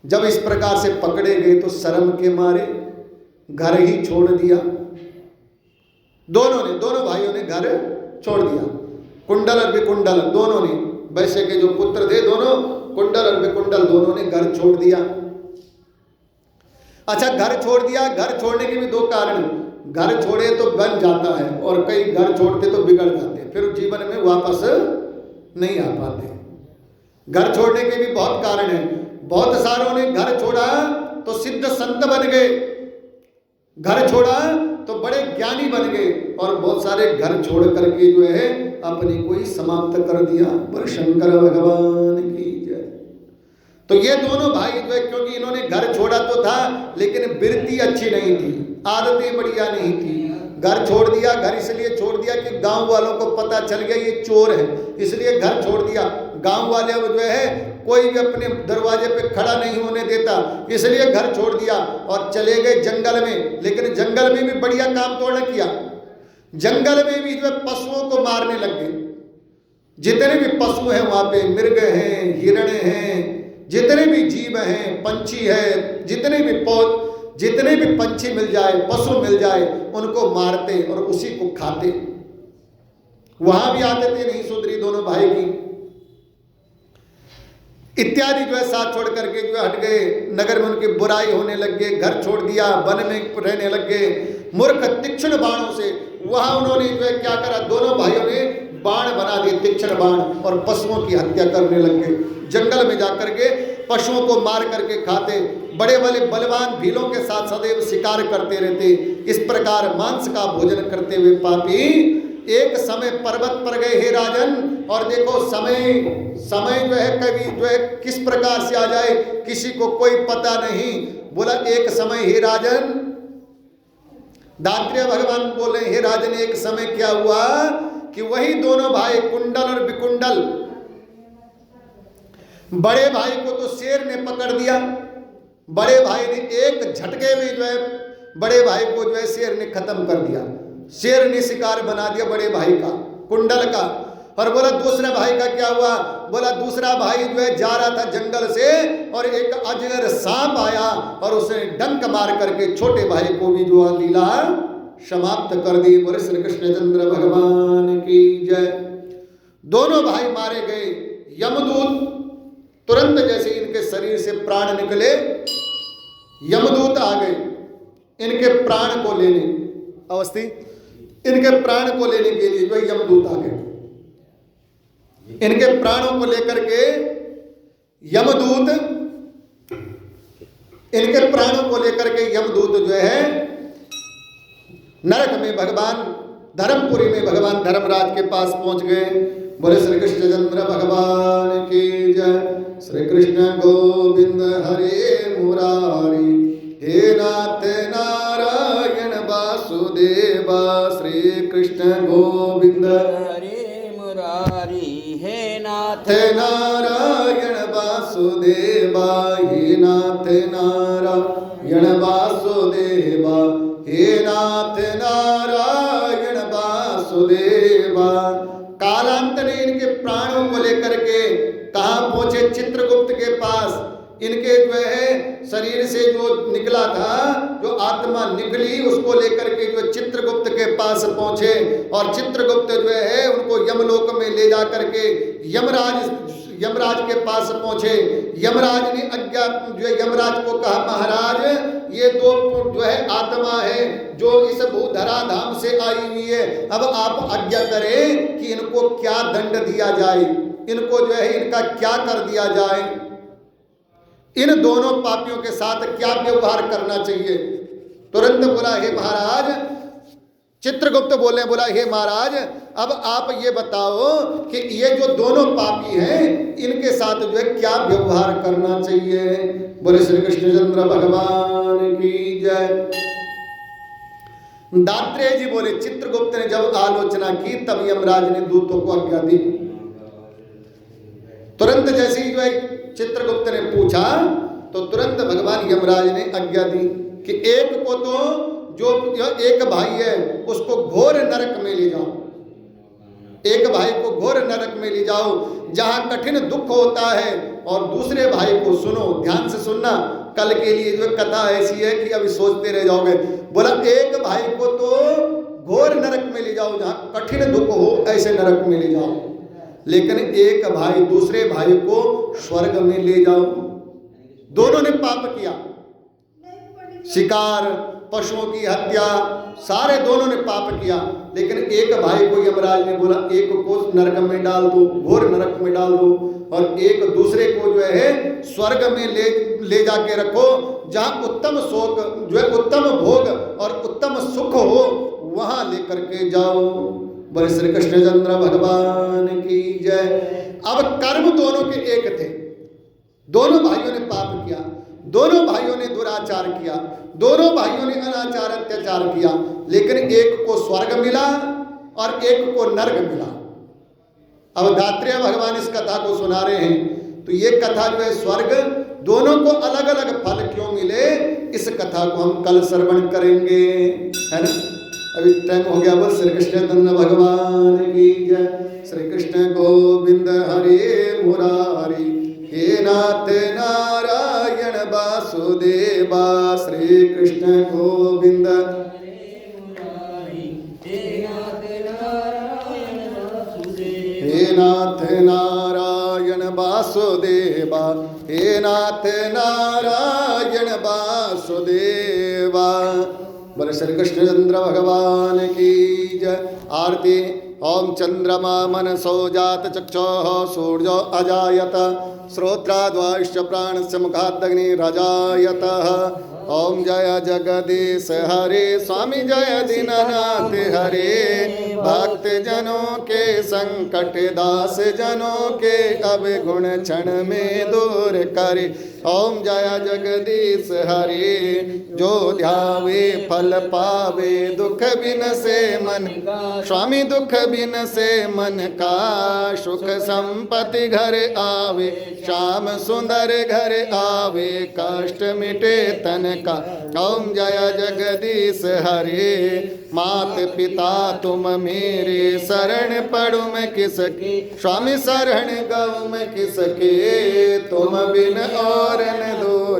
जब इस प्रकार से पकड़े गए तो शर्म के मारे घर ही छोड़ दिया, दोनों भाइयों ने घर छोड़ दिया, कुंडल और विकुंडल दोनों ने, वैश्य के जो पुत्र थे दोनों, कुंडल और विकुंडल दोनों ने घर छोड़ दिया। अच्छा, घर छोड़ दिया, घर छोड़ने के भी दो कारण, घर छोड़े तो बन जाता है और कई घर छोड़ते तो बिगड़ जाते, फिर जीवन में वापस नहीं आ पाते। घर छोड़ने के भी बहुत कारण हैं, बहुत सारों ने घर छोड़ा तो सिद्ध संत बन गए, घर छोड़ा तो बड़े ज्ञानी बन गए, और बहुत सारे घर छोड़ करके जो है अपने को ही समाप्त कर दिया। पर शंकर भगवान की जय। तो ये दोनों भाई जो है, क्योंकि इन्होंने घर छोड़ा तो था लेकिन वृत्ति अच्छी नहीं थी, आदतें बढ़िया नहीं थी, घर छोड़ दिया। घर इसलिए छोड़ दिया कि गांव वालों को पता चल गया ये चोर है, इसलिए घर छोड़ दिया। गांव वाले अब जो है कोई भी अपने दरवाजे पे खड़ा नहीं होने देता, इसलिए घर छोड़ दिया और चले गए जंगल में। लेकिन जंगल में भी बढ़िया काम तो न किया, जंगल में भी जो पशुओं को मारने लग गए। जितने भी पशु हैं वहां पे, मृग हैं, हिरण हैं, जितने भी जीव हैं, पंछी है, जितने भी पंछी मिल जाए, पशु मिल जाए, उनको मारते और उसी को खाते। वहां भी आदतें नहीं सुधरी दोनों भाई की, इत्यादि जो है साथ छोड़ करके जो हट गए, नगर में उनकी बुराई होने लग गए, घर छोड़ दिया, वन में रहने लग गए। मूर्ख तीक्ष्ण बाणों से वहां उन्होंने जो है क्या करा, दोनों भाइयों ने बाण बना दिए, तीक्ष्ण बाण, और पशुओं की हत्या करने लग गए। जंगल में जाकर के पशुओं को मार करके खाते, बड़े बड़े बलवान भीलों के साथ सदैव शिकार करते रहते। इस प्रकार मांस का भोजन करते हुए पापी एक समय पर्वत पर गए हे राजन। और देखो समय जो है कभी जो है किस प्रकार से आ जाए किसी को कोई पता नहीं। बोला एक समय हे राजन, दात्रेय भगवान बोले हे राजन एक समय क्या हुआ कि वही दोनों भाई कुंडल और विकुंडल, बड़े भाई को तो शेर ने पकड़ दिया, बड़े भाई ने एक झटके में जो है बड़े भाई को जो है शेर ने खत्म कर दिया, शेर ने शिकार बना दिया बड़े भाई का, कुंडल का। और बोला दूसरे भाई का क्या हुआ, बोला दूसरा भाई जो है जा रहा था जंगल से और एक अजगर सांप आया और उसने डंक मार करके छोटे भाई को भी जो लीला समाप्त कर दी। बोले श्री कृष्णचंद्र भगवान की जय। दोनों भाई मारे गए। यमदूत तुरंत जैसे इनके शरीर से प्राण निकले, यमदूत आ गए इनके प्राण को लेने, अवस्थी इनके प्राण को लेने के लिए जो यमदूत आ गए। इनके प्राणों को लेकर के यमदूत, इनके प्राणों को लेकर के यमदूत जो है नरक में भगवान धर्मपुरी में भगवान धर्मराज के पास पहुंच गए। बोले श्री कृष्णचंद्र भगवान की जय। श्री कृष्ण गोविंद हरे मुरारी, हे नाथ नारायण वासुदेवा। श्री कृष्ण गोविंद हरे मुरारी, हे नाथ नारायण वासुदेवा, हे नाथ नारायण वासुदेवा, हे नाथ नारायण वासुदेवा। कालांत ने इनके प्राणों को लेकर के कहाँ पहुंचे, चित्रगुप्त के पास। इनके जो है शरीर से जो निकला था, जो आत्मा निकली, उसको लेकर के जो चित्रगुप्त के पास पहुंचे और चित्रगुप्त जो है उनको यमलोक में ले जा करके यमराज के पास पहुंचे। यमराज ने यमराज को कहा महाराज ये दो जो है आत्मा है जो इस भूधरा धाम से आई हुई है, अब आप आज्ञा करें कि इनको क्या दंड दिया जाए, इनको जो है इनका क्या कर दिया जाए, इन दोनों पापियों के साथ क्या व्यवहार करना चाहिए। तुरंत बोला हे महाराज, चित्रगुप्त बोले, बोला हे महाराज अब आप ये बताओ कि ये जो दोनों पापी हैं इनके साथ जो है क्या व्यवहार करना चाहिए। बोले श्री कृष्णचंद्र भगवान की जय। दात्रेय जी बोले चित्रगुप्त ने जब आलोचना की तब यमराज ने दूतों को आज्ञा दी। तुरंत जैसे ही जो है चित्रगुप्त ने पूछा तो तुरंत भगवान यमराज ने आज्ञा दी कि एक को तो जो एक भाई है उसको घोर नरक में ले जाओ, एक भाई को घोर नरक में ले जाओ जहां कठिन दुख होता है, और दूसरे भाई को सुनो, ध्यान से सुनना, कल के लिए जो कथा ऐसी है कि अभी सोचते रह जाओगे। बोला एक भाई को तो घोर नरक में ले जाओ जहां कठिन दुख हो, ऐसे नरक में ले जाओ, लेकिन एक भाई दूसरे भाई को स्वर्ग में ले जाओ। दोनों ने पाप किया, शिकार, पशुओं की हत्या, सारे दोनों ने पाप किया, लेकिन एक भाई को यमराज ने बोला एक को नरक में डाल दो, घोर नरक में डाल दो, और एक दूसरे को जो है स्वर्ग में ले जाके रखो जहां उत्तम शोक जो है उत्तम भोग और उत्तम सुख हो, वहां लेकर के जाओ। बोले श्री कृष्णचंद्र भगवान की जय। अब कर्म दोनों के एक थे, दोनों भाइयों ने पाप किया, दोनों भाइयों ने दुराचार किया, दोनों भाइयों ने अनाचार अत्याचार किया, लेकिन एक को स्वर्ग मिला और एक को नरक मिला। अब दात्रेय भगवान इस कथा को सुना रहे हैं, तो ये कथा जो है स्वर्ग दोनों को अलग अलग फल क्यों मिले, इस कथा को हम कल श्रवण करेंगे, है ना। अभी टाइम हो गया। बस श्री कृष्ण भगवान की जय। श्री कृष्ण गोविंद हरे मुरारी, हे नाथ नारायण वासुदेवा। श्री कृष्ण गोविंद हे नाथ नारायण वासुदेवा, हे नाथ नारायण वासुदेवा। बोले श्री कृष्णचंद्र भगवान की जय। आरती। ओम चंद्रमा मनसो जात चक्षुः सूर्यो अजायत, श्रोत्राद्वाश्च प्राणस्य मुखादग्निरजायतः। ओम जय जगदीश हरे, स्वामी जय दीननाथ हरे। भक्त जनों के संकट, दास जनों के अब गुण क्षण में दूर करे। ओम जय जगदीश हरे, जो ध्यावे फल पावे, दुख बिन से मन स्वामी दुख बिन से मन का, सुख संपत्ति घर आवे, श्याम सुंदर घर आवे, कष्ट मिटे तन का। ओम जय जगदीश हरे, मात पिता तुम मेरे, शरण पड़ू मैं किसके, स्वामी शरण गऊ मैं किसके, तुम बिन और न दो।